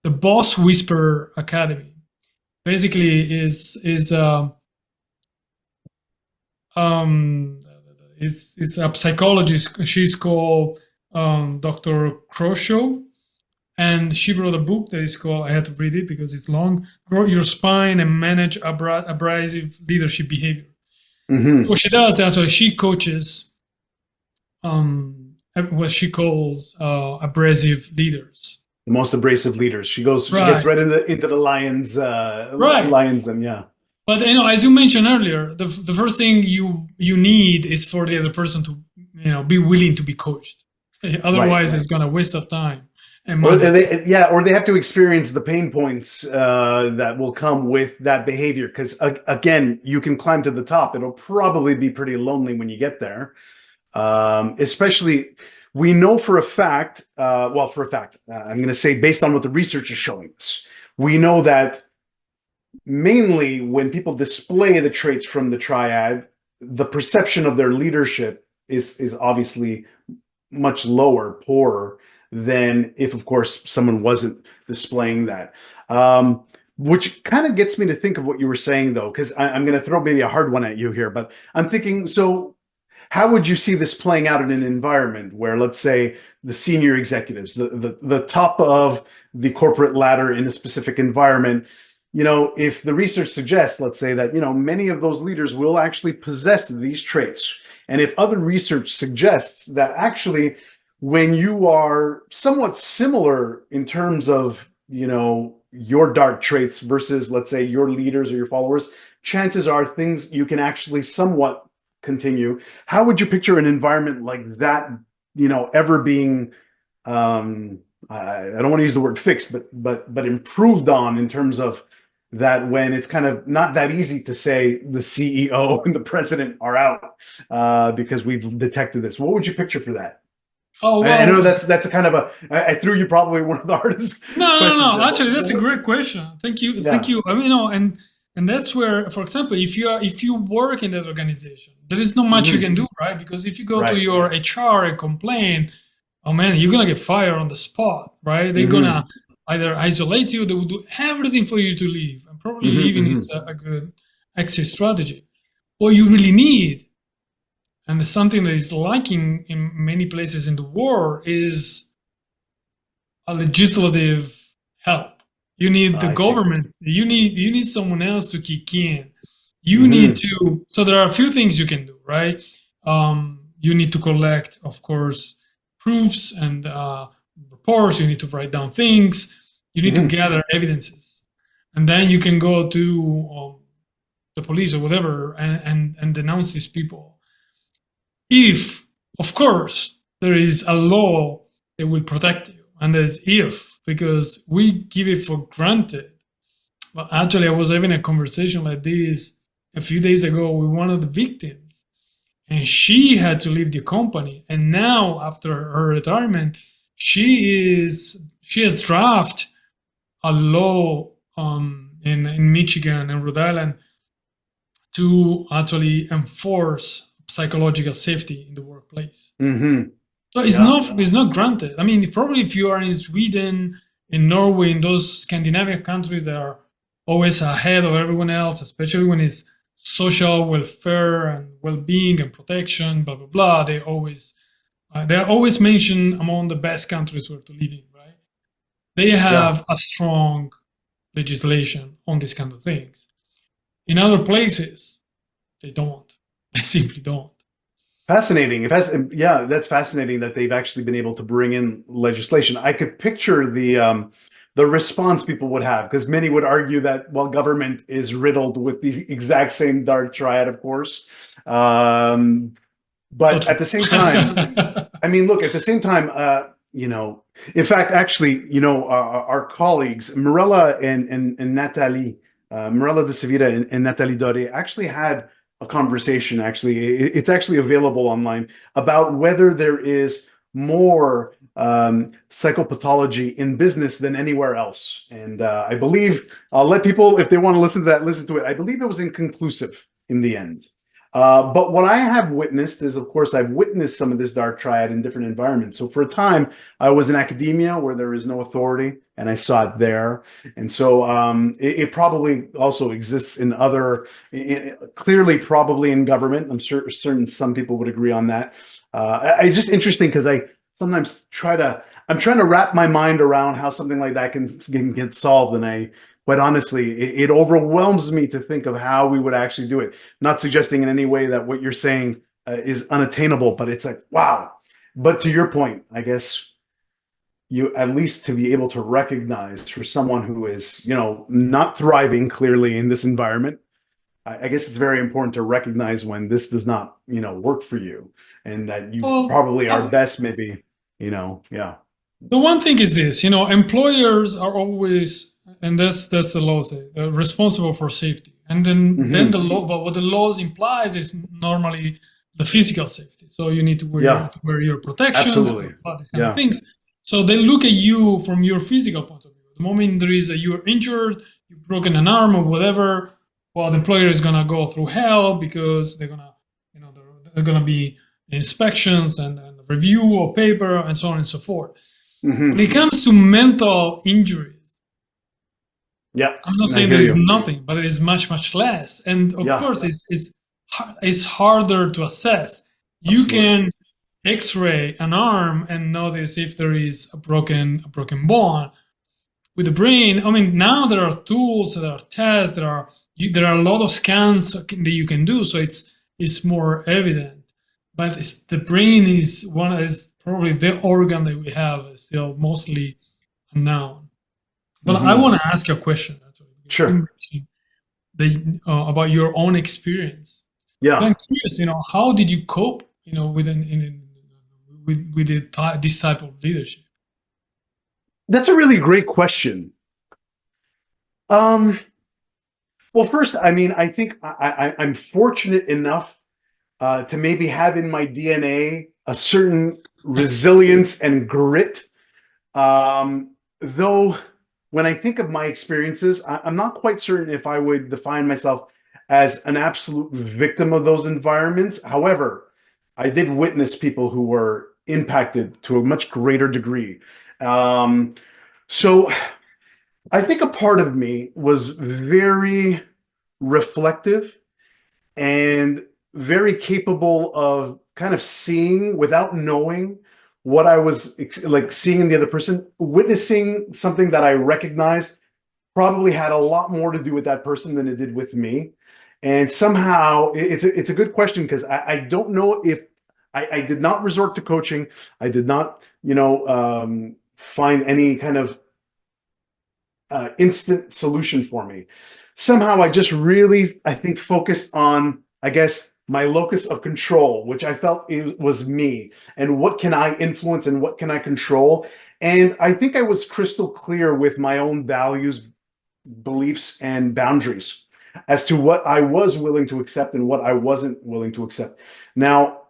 S2: Boss Whisperer Academy. Basically, it's a psychologist. She's called Dr. Croshaw, and she wrote a book that is called, I had to read it because it's long, Grow Your Spine and Manage Abrasive Leadership Behavior. What she does, actually, she coaches what she calls abrasive leaders.
S1: The most abrasive leaders. She gets right into the lions. Lions, them, yeah.
S2: But as you mentioned earlier, the first thing you need is for the other person to be willing to be coached. Otherwise, it's gonna waste of time.
S1: Or they have to experience the pain points that will come with that behavior. Because again, you can climb to the top. It'll probably be pretty lonely when you get there. Especially, we know for a fact. I'm going to say based on what the research is showing us, we know that mainly when people display the traits from the triad, the perception of their leadership is obviously much lower, poorer than if, of course, someone wasn't displaying that. Which kind of gets me to think of what you were saying, though, because I'm going to throw maybe a hard one at you here, but I'm thinking, so how would you see this playing out in an environment where, let's say, the senior executives, the top of the corporate ladder in a specific environment, if the research suggests, let's say that, many of those leaders will actually possess these traits. And if other research suggests that actually when you are somewhat similar in terms of, your dark traits versus, let's say, your leaders or your followers, chances are things you can actually somewhat continue. How would you picture an environment like that, ever being, I don't want to use the word fixed, but improved on, in terms of that, when it's kind of not that easy to say the CEO and the president are out because we've detected this? What would you picture for that?
S2: Oh
S1: I know
S2: well,
S1: that's a kind of I threw you probably one of the hardest questions
S2: no.
S1: there.
S2: Actually, that's a great question. Thank you, thank
S1: Yeah.
S2: you. I mean, and that's where, for example, if you work in that organization, there is not much you
S1: Mhm.
S2: can do, right? Because if you go to
S1: Right.
S2: your HR and complain, oh man, you're gonna get fired on the spot, right? They're gonna
S1: Hmm.
S2: either isolate you, they will do everything for you to leave, and probably
S1: Hmm.
S2: leaving
S1: Hmm.
S2: is a good exit strategy. What you really need, and it's something that is lacking in many places in the world, is a legislative help. You need the
S1: I see.
S2: government. You need someone else to kick in. You need
S1: Hmm.
S2: to. So there are a few things you can do, right? You need to collect, of course, proofs and reports. You need to write down things. You need to
S1: Hmm.
S2: gather evidences, and then you can go to the police or whatever and denounce these people. If, of course, there is a law that will protect you, and that's if, because we give it for granted. But actually, I was having a conversation like this a few days ago with one of the victims, and she had to leave the company. And now, after her retirement, she has drafted a law in Michigan and Rhode Island to actually enforce psychological safety in the workplace.
S1: Hmm.
S2: So
S1: Yeah.
S2: it's not granted. I mean, probably if you are in Sweden, in Norway, in those Scandinavian countries that are always ahead of everyone else, especially when it's social welfare and well-being and protection, blah blah blah. They are always mentioned among the best countries where to live in, right? They
S1: Yeah.
S2: have a strong legislation on these kind of things. In other places, they don't. They simply don't.
S1: Fascinating. Yeah, that's fascinating that they've actually been able to bring in legislation. I could picture the response people would have, because many would argue that, well, government is riddled with the exact same dark triad, of course. Um,
S2: So
S1: but
S2: true.
S1: at the same time, I mean, look, at the same time, in fact, actually, our colleagues, Mirella and Natalie, Mirella de Sevilla and Natalie Dore, actually had a conversation. Actually, it's actually available online, about whether there is more psychopathology in business than anywhere else. And I believe, I'll let people, if they want to listen to that, listen to it. I believe it was inconclusive in the end. But what I have witnessed is, of course, I've witnessed some of this dark triad in different environments. So for a time, I was in academia where there is no authority, and I saw it there. And so it probably also exists in other, clearly, probably in government. I'm certain some people would agree on that. It's just interesting because I sometimes I'm trying to wrap my mind around how something like that can get solved. And quite honestly, it overwhelms me to think of how we would actually do it. Not suggesting in any way that what you're saying is unattainable, but it's like, wow. But to your point, I guess, you at least to be able to recognize, for someone who is, not thriving clearly in this environment, I guess it's very important to recognize when this does not, work for you, and that you
S2: Well,
S1: probably are best, maybe, yeah.
S2: the one thing is this, employers are always, and that's the law say, responsible for safety. And then the
S1: Hmm.
S2: law, but what the laws implies is normally the physical safety. So you need to
S1: Yeah,
S2: wear your protections, blah,
S1: absolutely.
S2: blah, blah, these kind of
S1: Yeah.
S2: things. So they look at you from your physical point of view. The moment you're injured, you've broken an arm or whatever, well, the employer is gonna go through hell because they're gonna, they're gonna be inspections and review of paper and so on and so forth. When
S1: Hmm.
S2: it comes to mental injuries,
S1: Yeah,
S2: I'm not
S1: I
S2: saying
S1: hear
S2: there is
S1: you.
S2: nothing, but it is much, much less. And of
S1: Yeah,
S2: course, it's harder to assess. You
S1: absolutely.
S2: can X-ray an arm and notice if there is a broken bone, with the brain. I mean, now there are tools, there are tests, there are a lot of scans that you can do, so it's more evident. But the brain is probably the organ that we have is still mostly unknown. But I want to ask you a question. Actually, because you
S1: Sure.
S2: mentioned about your own experience. So
S1: Yeah.
S2: I'm curious, how did you cope, with this type of leadership?
S1: That's a really great question. Um, well, first, I mean, I think I'm fortunate enough to maybe have in my DNA a certain resilience and grit. Though, when I think of my experiences, I'm not quite certain if I would define myself as an absolute victim of those environments. However, I did witness people who were impacted to a much greater degree. Um, so I think a part of me was very reflective and very capable of kind of seeing without knowing what I was like seeing in the other person, witnessing something that I recognized probably had a lot more to do with that person than it did with me. And somehow it's a good question because I don't know if I did not resort to coaching. I did not, find any kind of instant solution for me. Somehow I just really, I think, focused on, I guess, my locus of control, which I felt it was me, and what can I influence and what can I control. And I think I was crystal clear with my own values, beliefs, and boundaries as to what I was willing to accept and what I wasn't willing to accept. Now,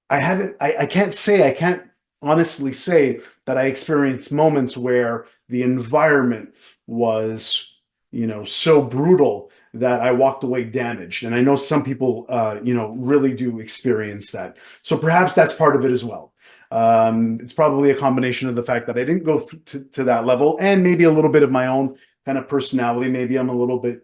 S1: I can't honestly say that I experienced moments where the environment was, so brutal that I walked away damaged. And I know some people, really do experience that. So perhaps that's part of it as well. It's probably a combination of the fact that I didn't go to that level and maybe a little bit of my own kind of personality. Maybe I'm a little bit,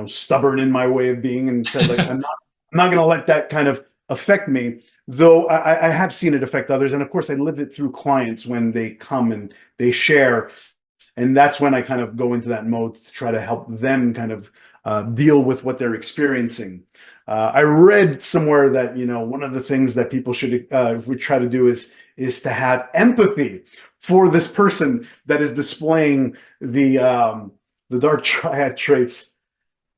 S1: stubborn in my way of being and said, like, I'm not going to let that kind of affect me, though I have seen it affect others. And of course, I live it through clients when they come and they share. And that's when I kind of go into that mode to try to help them kind of deal with what they're experiencing. I read somewhere that, one of the things that people should we try to do is to have empathy for this person that is displaying the dark triad traits.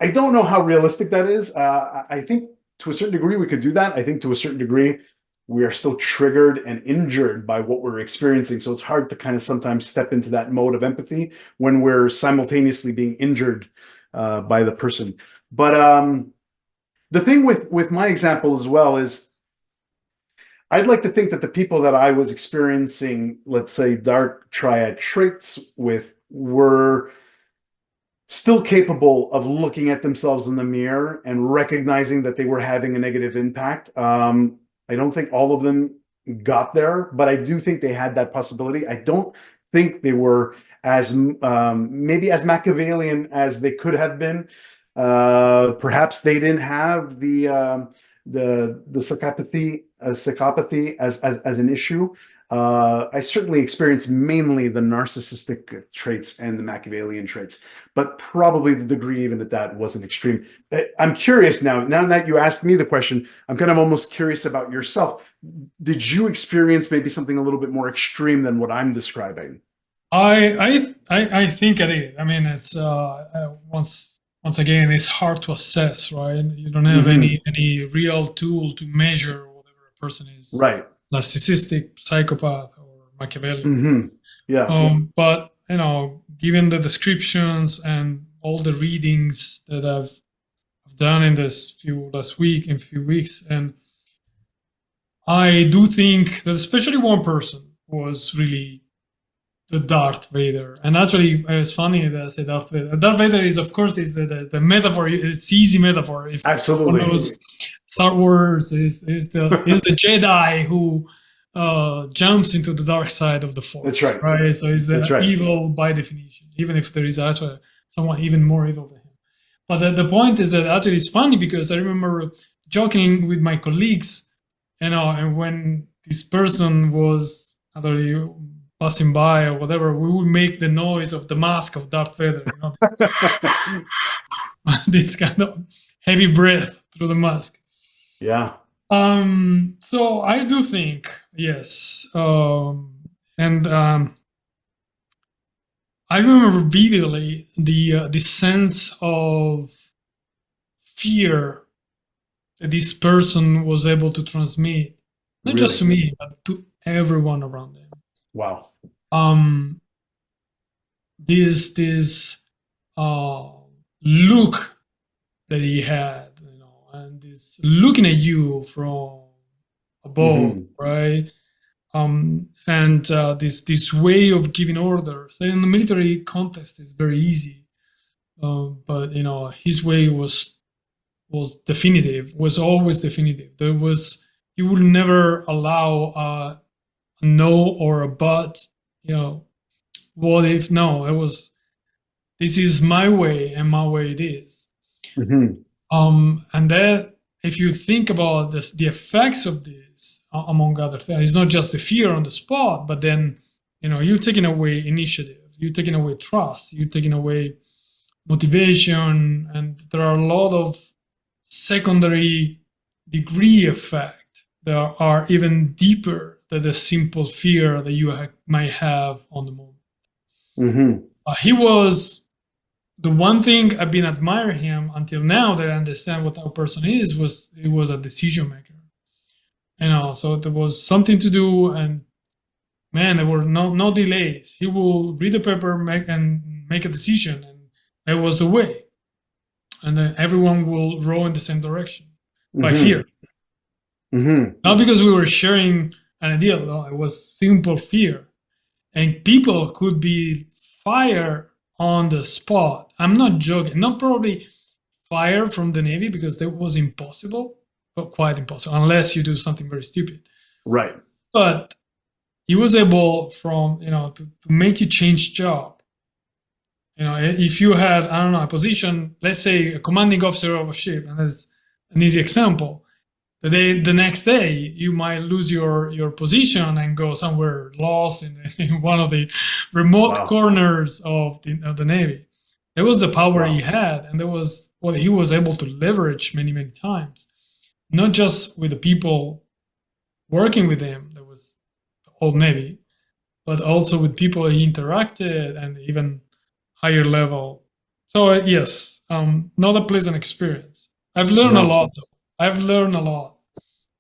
S1: I don't know how realistic that is. I think to a certain degree we could do that. I think to a certain degree we are still triggered and injured by what we're experiencing. So it's hard to kind of sometimes step into that mode of empathy when we're simultaneously being injured by the person. But the thing with my example as well is I'd like to think that the people that I was experiencing, let's say, dark triad traits with were still capable of looking at themselves in the mirror and recognizing that they were having a negative impact. I don't think all of them got there, but I do think they had that possibility. I don't think they were as maybe as Machiavellian as they could have been. Perhaps they didn't have the psychopathy as an issue. I certainly experienced mainly the narcissistic traits and the Machiavellian traits, but probably the degree even at that wasn't extreme. I'm curious now that you asked me the question, I'm kind of almost curious about yourself. Did you experience maybe something a little bit more extreme than what I'm describing?
S2: I think I did. I mean, it's once again, it's hard to assess, right? You don't have
S1: Hmm.
S2: any real tool to measure whether a person is
S1: Right.
S2: narcissistic, psychopath, or Machiavellian.
S1: Hmm. Yeah.
S2: But given the descriptions and all the readings that I've done in this few weeks, and I do think that especially one person was really the Darth Vader. And actually, it's funny that I say Darth Vader. Darth Vader is, of course, is the metaphor. It's easy metaphor. If someone
S1: Absolutely.
S2: knows Star Wars, is the Jedi who jumps into the dark side of the
S1: That's
S2: Force,
S1: right.
S2: right? So he's
S1: That's
S2: the
S1: right.
S2: evil by definition, even if there is actually someone even more evil than him. But the point is that actually it's funny because I remember joking with my colleagues, and when this person was actually passing by or whatever, we would make the noise of the mask of Darth Vader, this kind of heavy breath through the mask.
S1: Yeah.
S2: So I do think, yes. And I remember vividly the sense of fear that this person was able to transmit, not just to
S1: Really?
S2: me, but to everyone around them.
S1: Wow.
S2: Um, this uh, look that he had, and this looking at you from above,
S1: Hmm.
S2: right? And this way of giving orders. And in the military context, it's very easy, but his way was definitive. Was always definitive. He would never allow a no or a but. What if? No, it was. This is my way, and my way it is.
S1: Hmm.
S2: And that, if you think about this, the effects of this, among other things, it's not just the fear on the spot, but then, you're taking away initiative, you're taking away trust, you're taking away motivation, and there are a lot of secondary degree effect that are even deeper than the simple fear that you might have on the moment.
S1: Hmm.
S2: He was the one thing I've been admiring him until now that I understand what that person is was he was a decision maker. So there was something to do, and man, there were no delays. He will read the paper, make a decision, and that was the way. And then everyone will row in the same direction by
S1: Hmm.
S2: fear,
S1: Hmm.
S2: not because we were sharing an idea. No, it was simple fear, and people could be fired on the spot. I'm not joking. Not probably fired from the Navy because that was impossible, but quite impossible, unless you do something very stupid.
S1: Right.
S2: But he was able to make you change job. If you had, I don't know, a position, let's say a commanding officer of a ship, and that's an easy example. The next day you might lose your position and go somewhere lost in one of the remote
S1: Wow.
S2: corners of the Navy. It was the power he
S1: Wow.
S2: had, and that was what he was able to leverage many times, not just with the people working with him. There was the whole Navy, but also with people he interacted and even higher level. So yes, not a pleasant experience. I've learned a
S1: No.
S2: lot though. I've learned a lot.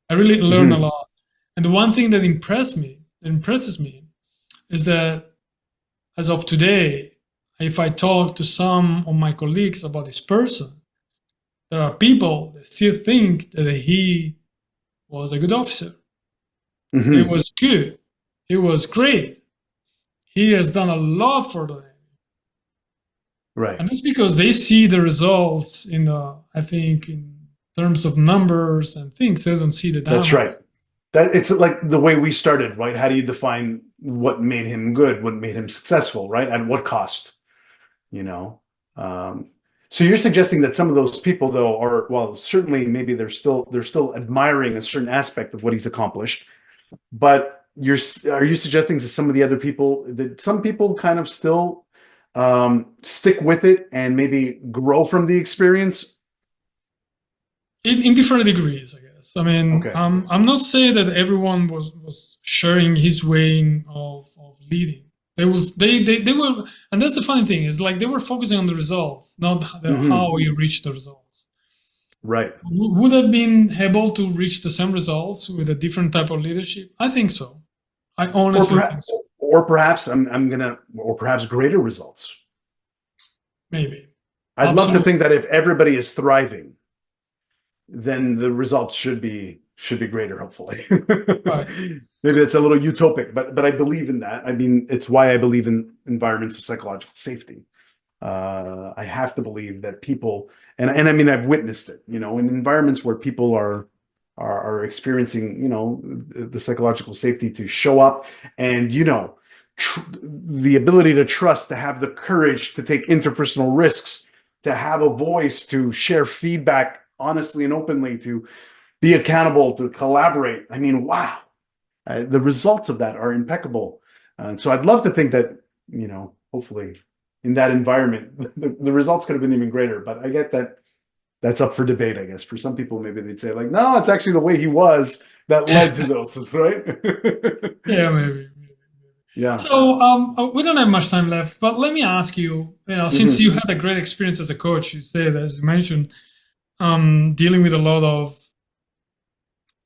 S2: I really learned a
S1: Hmm.
S2: lot. And the one thing that impresses me, is that as of today, if I talk to some of my colleagues about this person, there are people that still think that he was a good officer. He
S1: Hmm.
S2: was good. He was great. He has done a lot for them.
S1: Right.
S2: And that's because they see the results I think, in terms of numbers and things. They don't see the
S1: That's
S2: damage.
S1: right. That it's like the way we started, right? How do you define what made him good, what made him successful, right? At what cost, you know? Um, so you're suggesting that some of those people, though, are well, certainly maybe they're still admiring a certain aspect of what he's accomplished, but are you suggesting to some of the other people that some people kind of still stick with it and maybe grow from the experience?
S2: In different degrees, I guess. I mean,
S1: Okay.
S2: I'm not saying that everyone was sharing his way of leading. They were, and that's the funny thing is like they were focusing on the results, not
S1: Hmm.
S2: how you reach the results.
S1: Right.
S2: Would have been able to reach the same results with a different type of leadership? I think so. I
S1: Or
S2: honestly think
S1: perhaps,
S2: so.
S1: or perhaps greater results.
S2: Maybe.
S1: I'd love to
S2: Absolutely.
S1: think that if everybody is thriving, then the results should be greater, hopefully.
S2: Right.
S1: Maybe it's a little utopic, but I believe in that. I mean, it's why I believe in environments of psychological safety. I have to believe that people, and I mean, I've witnessed it, in environments where people are experiencing, the psychological safety to show up and, the ability to trust, to have the courage to take interpersonal risks, to have a voice, to share feedback honestly and openly, to be accountable, to collaborate. I mean, wow. The results of that are impeccable. And so I'd love to think that, hopefully in that environment, the results could have been even greater. But I get that that's up for debate, I guess. For some people, maybe they'd say like, no, it's actually the way he was that led to those, right?
S2: Yeah, maybe.
S1: Yeah.
S2: So we don't have much time left, but let me ask you, since
S1: Hmm.
S2: you had a great experience as a coach, you said, as you mentioned, dealing with a lot of,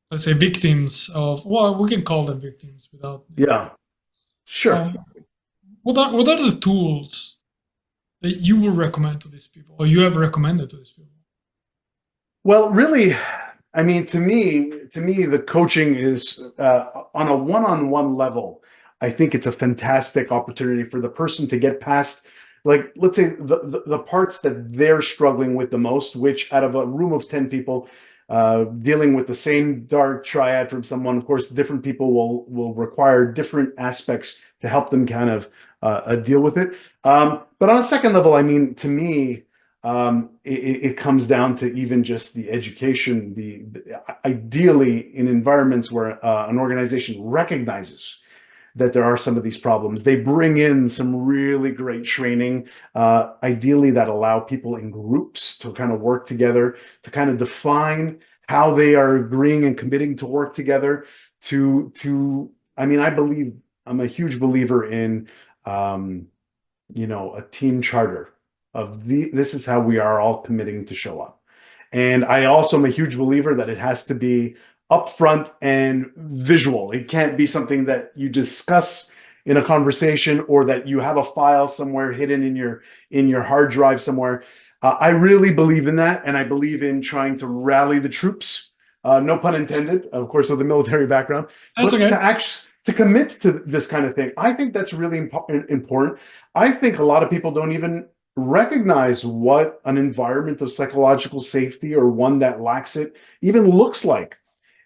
S2: let's say, victims of, well, we can call them victims without naming.
S1: Yeah. Sure.
S2: Um, what are the tools that you would recommend to these people, or you have recommended to these people?
S1: Well, really, I mean, to me, the coaching is on a one-on-one level. I think it's a fantastic opportunity for the person to get past, like, let's say the parts that they're struggling with the most, which out of a room of 10 people, dealing with the same dark triad from someone, of course, different people will require different aspects to help them kind of deal with it. But on a second level, I mean, to me, it comes down to even just the education. Ideally, in environments where an organization recognizes that there are some of these problems, they bring in some really great training, ideally that allow people in groups to kind of work together, to kind of define how they are agreeing and committing to work together. I mean, I'm a huge believer in um, a team charter of this is how we are all committing to show up. And I also am a huge believer that it has to be upfront and visual. It can't be something that you discuss in a conversation or that you have a file somewhere hidden in your hard drive somewhere. I really believe in that, and I believe in trying to rally the troops. No pun intended, of course, with a military background,
S2: That's
S1: but
S2: okay.
S1: to commit to this kind of thing. I think that's really important. I think a lot of people don't even recognize what an environment of psychological safety or one that lacks it even looks like.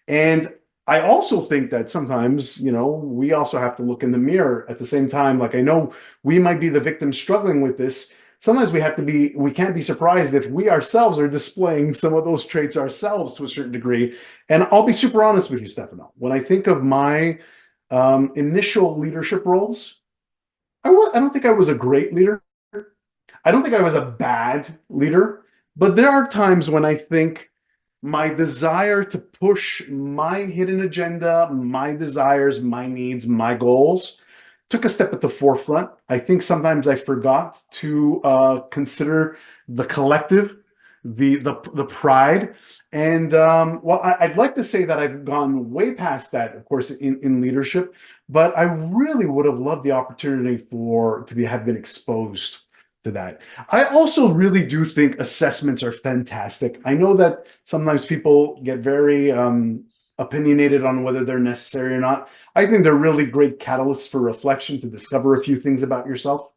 S1: And I also think that sometimes, we also have to look in the mirror at the same time. Like, I know we might be the victim struggling with this. Sometimes we can't be surprised if we ourselves are displaying some of those traits ourselves to a certain degree. And I'll be super honest with you, Stefano. When I think of my initial leadership roles, I don't think I was a great leader. I don't think I was a bad leader, but there are times when I think my desire to push my hidden agenda, my desires, my needs, my goals took a step at the forefront. I think sometimes I forgot to consider the collective, the pride. And well, I'd like to say that I've gone way past that, of course, in leadership, but I really would have loved the opportunity have been exposed to that. I also really do think assessments are fantastic. I know that sometimes people get very opinionated on whether they're necessary or not. I think they're really great catalysts for reflection to discover a few things about yourself.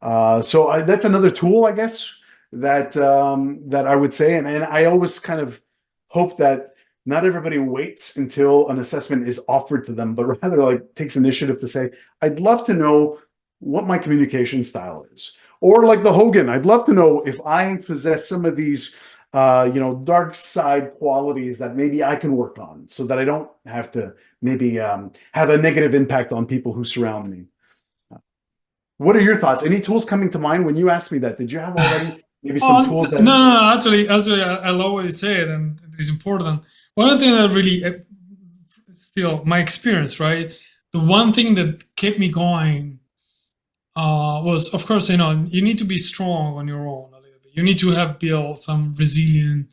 S1: That's another tool, I guess, that I would say, and I always kind of hope that not everybody waits until an assessment is offered to them, but rather like takes initiative to say, "I'd love to know what my communication style is," or like the Hogan, "I'd love to know if I possess some of these." Dark side qualities that maybe I can work on so that I don't have to maybe have a negative impact on people who surround me. What are your thoughts? Any tools coming to mind when you asked me that? Did you have already maybe some
S2: Oh,
S1: tools
S2: no,
S1: that?
S2: no, no, actually, I love what you said, and it is important. One of the things that really, still, my experience, right? The one thing that kept me going was, of course, you need to be strong on your own a little bit. You need to have built some resilient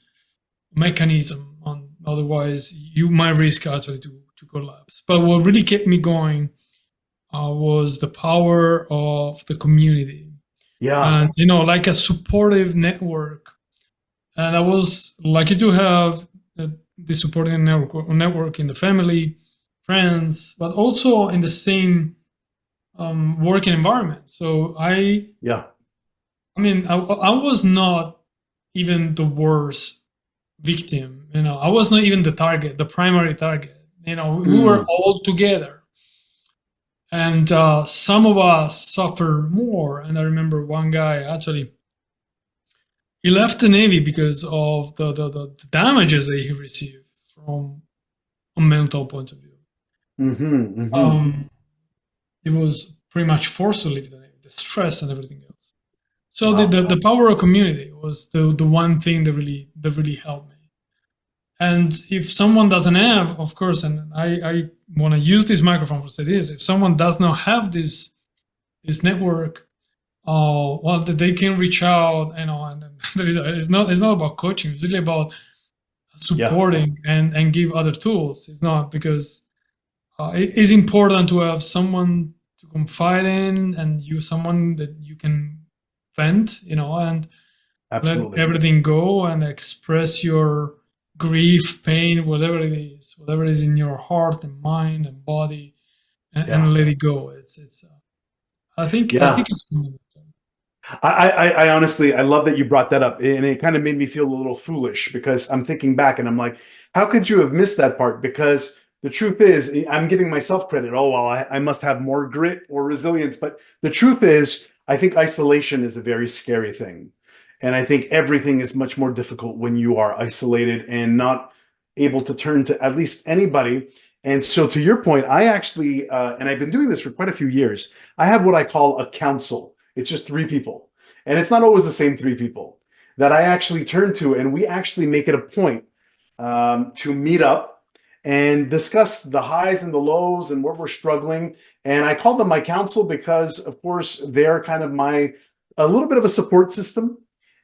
S2: mechanism, otherwise, you might risk actually to collapse. But what really kept me going was the power of the community,
S1: Yeah,
S2: and like a supportive network. And I was lucky to have the supporting network in the family, friends, but also in the same working environment. So
S1: yeah.
S2: I mean, I was not even the worst victim. I was not even the target, the primary target. We were
S1: Mm,
S2: all together, and some of us suffered more. And I remember one guy actually. He left the Navy because of the damages that he received from a mental point of view.
S1: mm-hmm, mm-hmm.
S2: Um, he was pretty much forced to leave the stress and everything else. So
S1: Wow.
S2: the power of community was the one thing that really helped me. And if someone doesn't have, of course, and I want to use this microphone to say this, if someone does not have this network, well, they can reach out, and it's not about coaching. It's really about supporting and give other tools. It's not because it is important to have someone to confide in and someone that you can vent, and
S1: Absolutely.
S2: let everything go and express your grief, pain, whatever it is in your heart and mind and body, and let it go. I think it's fundamental.
S1: I honestly, I love that you brought that up, and it kind of made me feel a little foolish because I'm thinking back and I'm like, how could you have missed that part? Because the truth is, I'm giving myself credit. Oh, well, I must have more grit or resilience. But the truth is, I think isolation is a very scary thing. And I think everything is much more difficult when you are isolated and not able to turn to at least anybody. And so to your point, I actually, and I've been doing this for quite a few years, I have what I call a council. It's just 3 people. And it's not always the same 3 people that I actually turn to. And we actually make it a point to meet up and discuss the highs and the lows and where we're struggling. And I call them my council because, of course, they're kind of a little bit of a support system.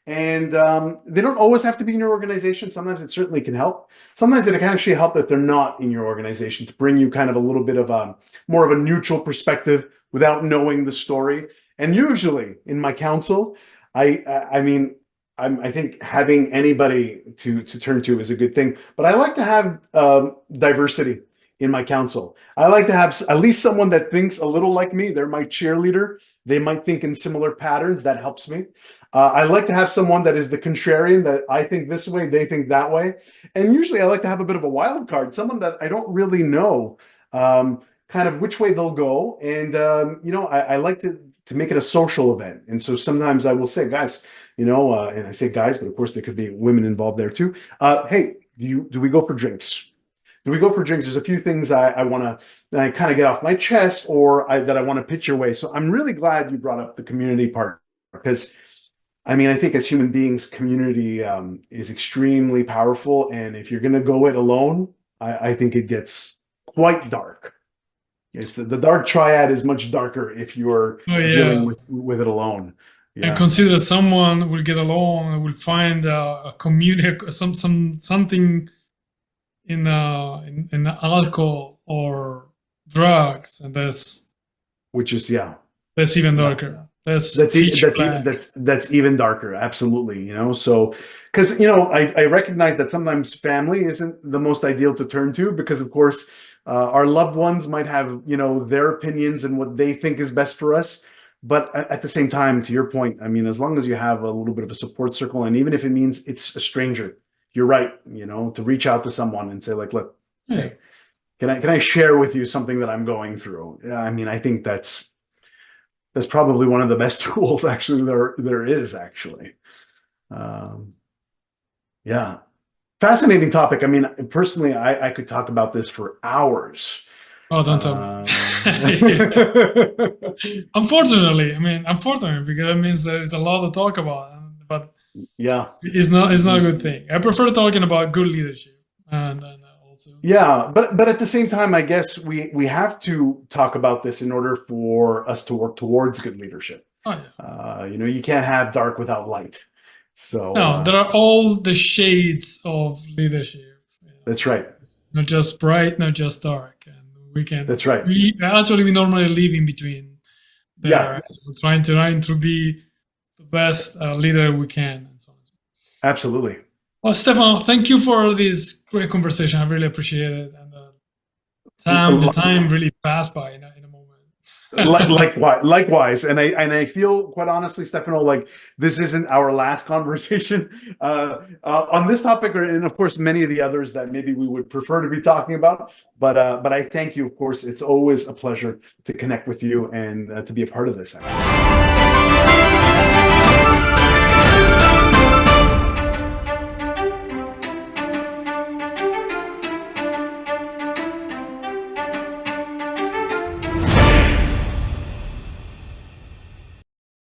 S1: And they don't always have to be in your organization. Sometimes it certainly can help. Sometimes it can actually help if they're not in your organization to bring you kind of a little bit of more of a neutral perspective without knowing the story. And usually in my council, I mean, I think having anybody to turn to is a good thing. But I like to have diversity in my council. I like to have at least someone that thinks a little like me. They're my cheerleader. They might think in similar patterns. That helps me. I like to have someone that is the contrarian, that I think this way, they think that way. And usually I like to have a bit of a wild card, someone that I don't really know kind of which way they'll go. And, I like to make it a social event. And so sometimes I will say, guys, and I say guys, but of course there could be women involved there too. Hey, do we go for drinks? Do we go for drinks? There's a few things I want to kind of get off my chest that I want to pitch your way. So I'm really glad you brought up the community part because I mean, I think as human beings, community is extremely powerful. And if you're going to go it alone, I think it gets quite dark. The dark triad is much darker if you're dealing with it alone.
S2: Yeah. And consider someone will get along and will find a community, something in alcohol or drugs, and that's even darker.
S1: That's even darker. Absolutely. So because I recognize that sometimes family isn't the most ideal to turn to because of course our loved ones might have their opinions and what they think is best for us. But at the same time, to your point, I mean, as long as you have a little bit of a support circle, and even if it means it's a stranger, you're right, to reach out to someone and say like, look, hey, can I share with you something that I'm going through? I mean, I think that's probably one of the best tools actually there is actually. Yeah. Fascinating topic. I mean, personally, I could talk about this for hours.
S2: Oh, don't tell me. Unfortunately, because it means there's a lot to talk about, but
S1: yeah,
S2: it's not a good thing. I prefer talking about good leadership and also.
S1: Yeah, but at the same time, I guess we have to talk about this in order for us to work towards good leadership.
S2: Oh, yeah.
S1: You can't have dark without light. So
S2: no, there are all the shades of leadership.
S1: That's right.
S2: It's not just bright, not just dark, and we can.
S1: That's right.
S2: We normally live in between. There, trying to be the best leader we can, and so on.
S1: Absolutely.
S2: Well, Stefano, thank you for this great conversation. I really appreciate it, and the time really passed by in a moment.
S1: Likewise, and I feel quite honestly, Stefano, like this isn't our last conversation on this topic, and of course many of the others that maybe we would prefer to be talking about. But I thank you. Of course, it's always a pleasure to connect with you and to be a part of this. Actually.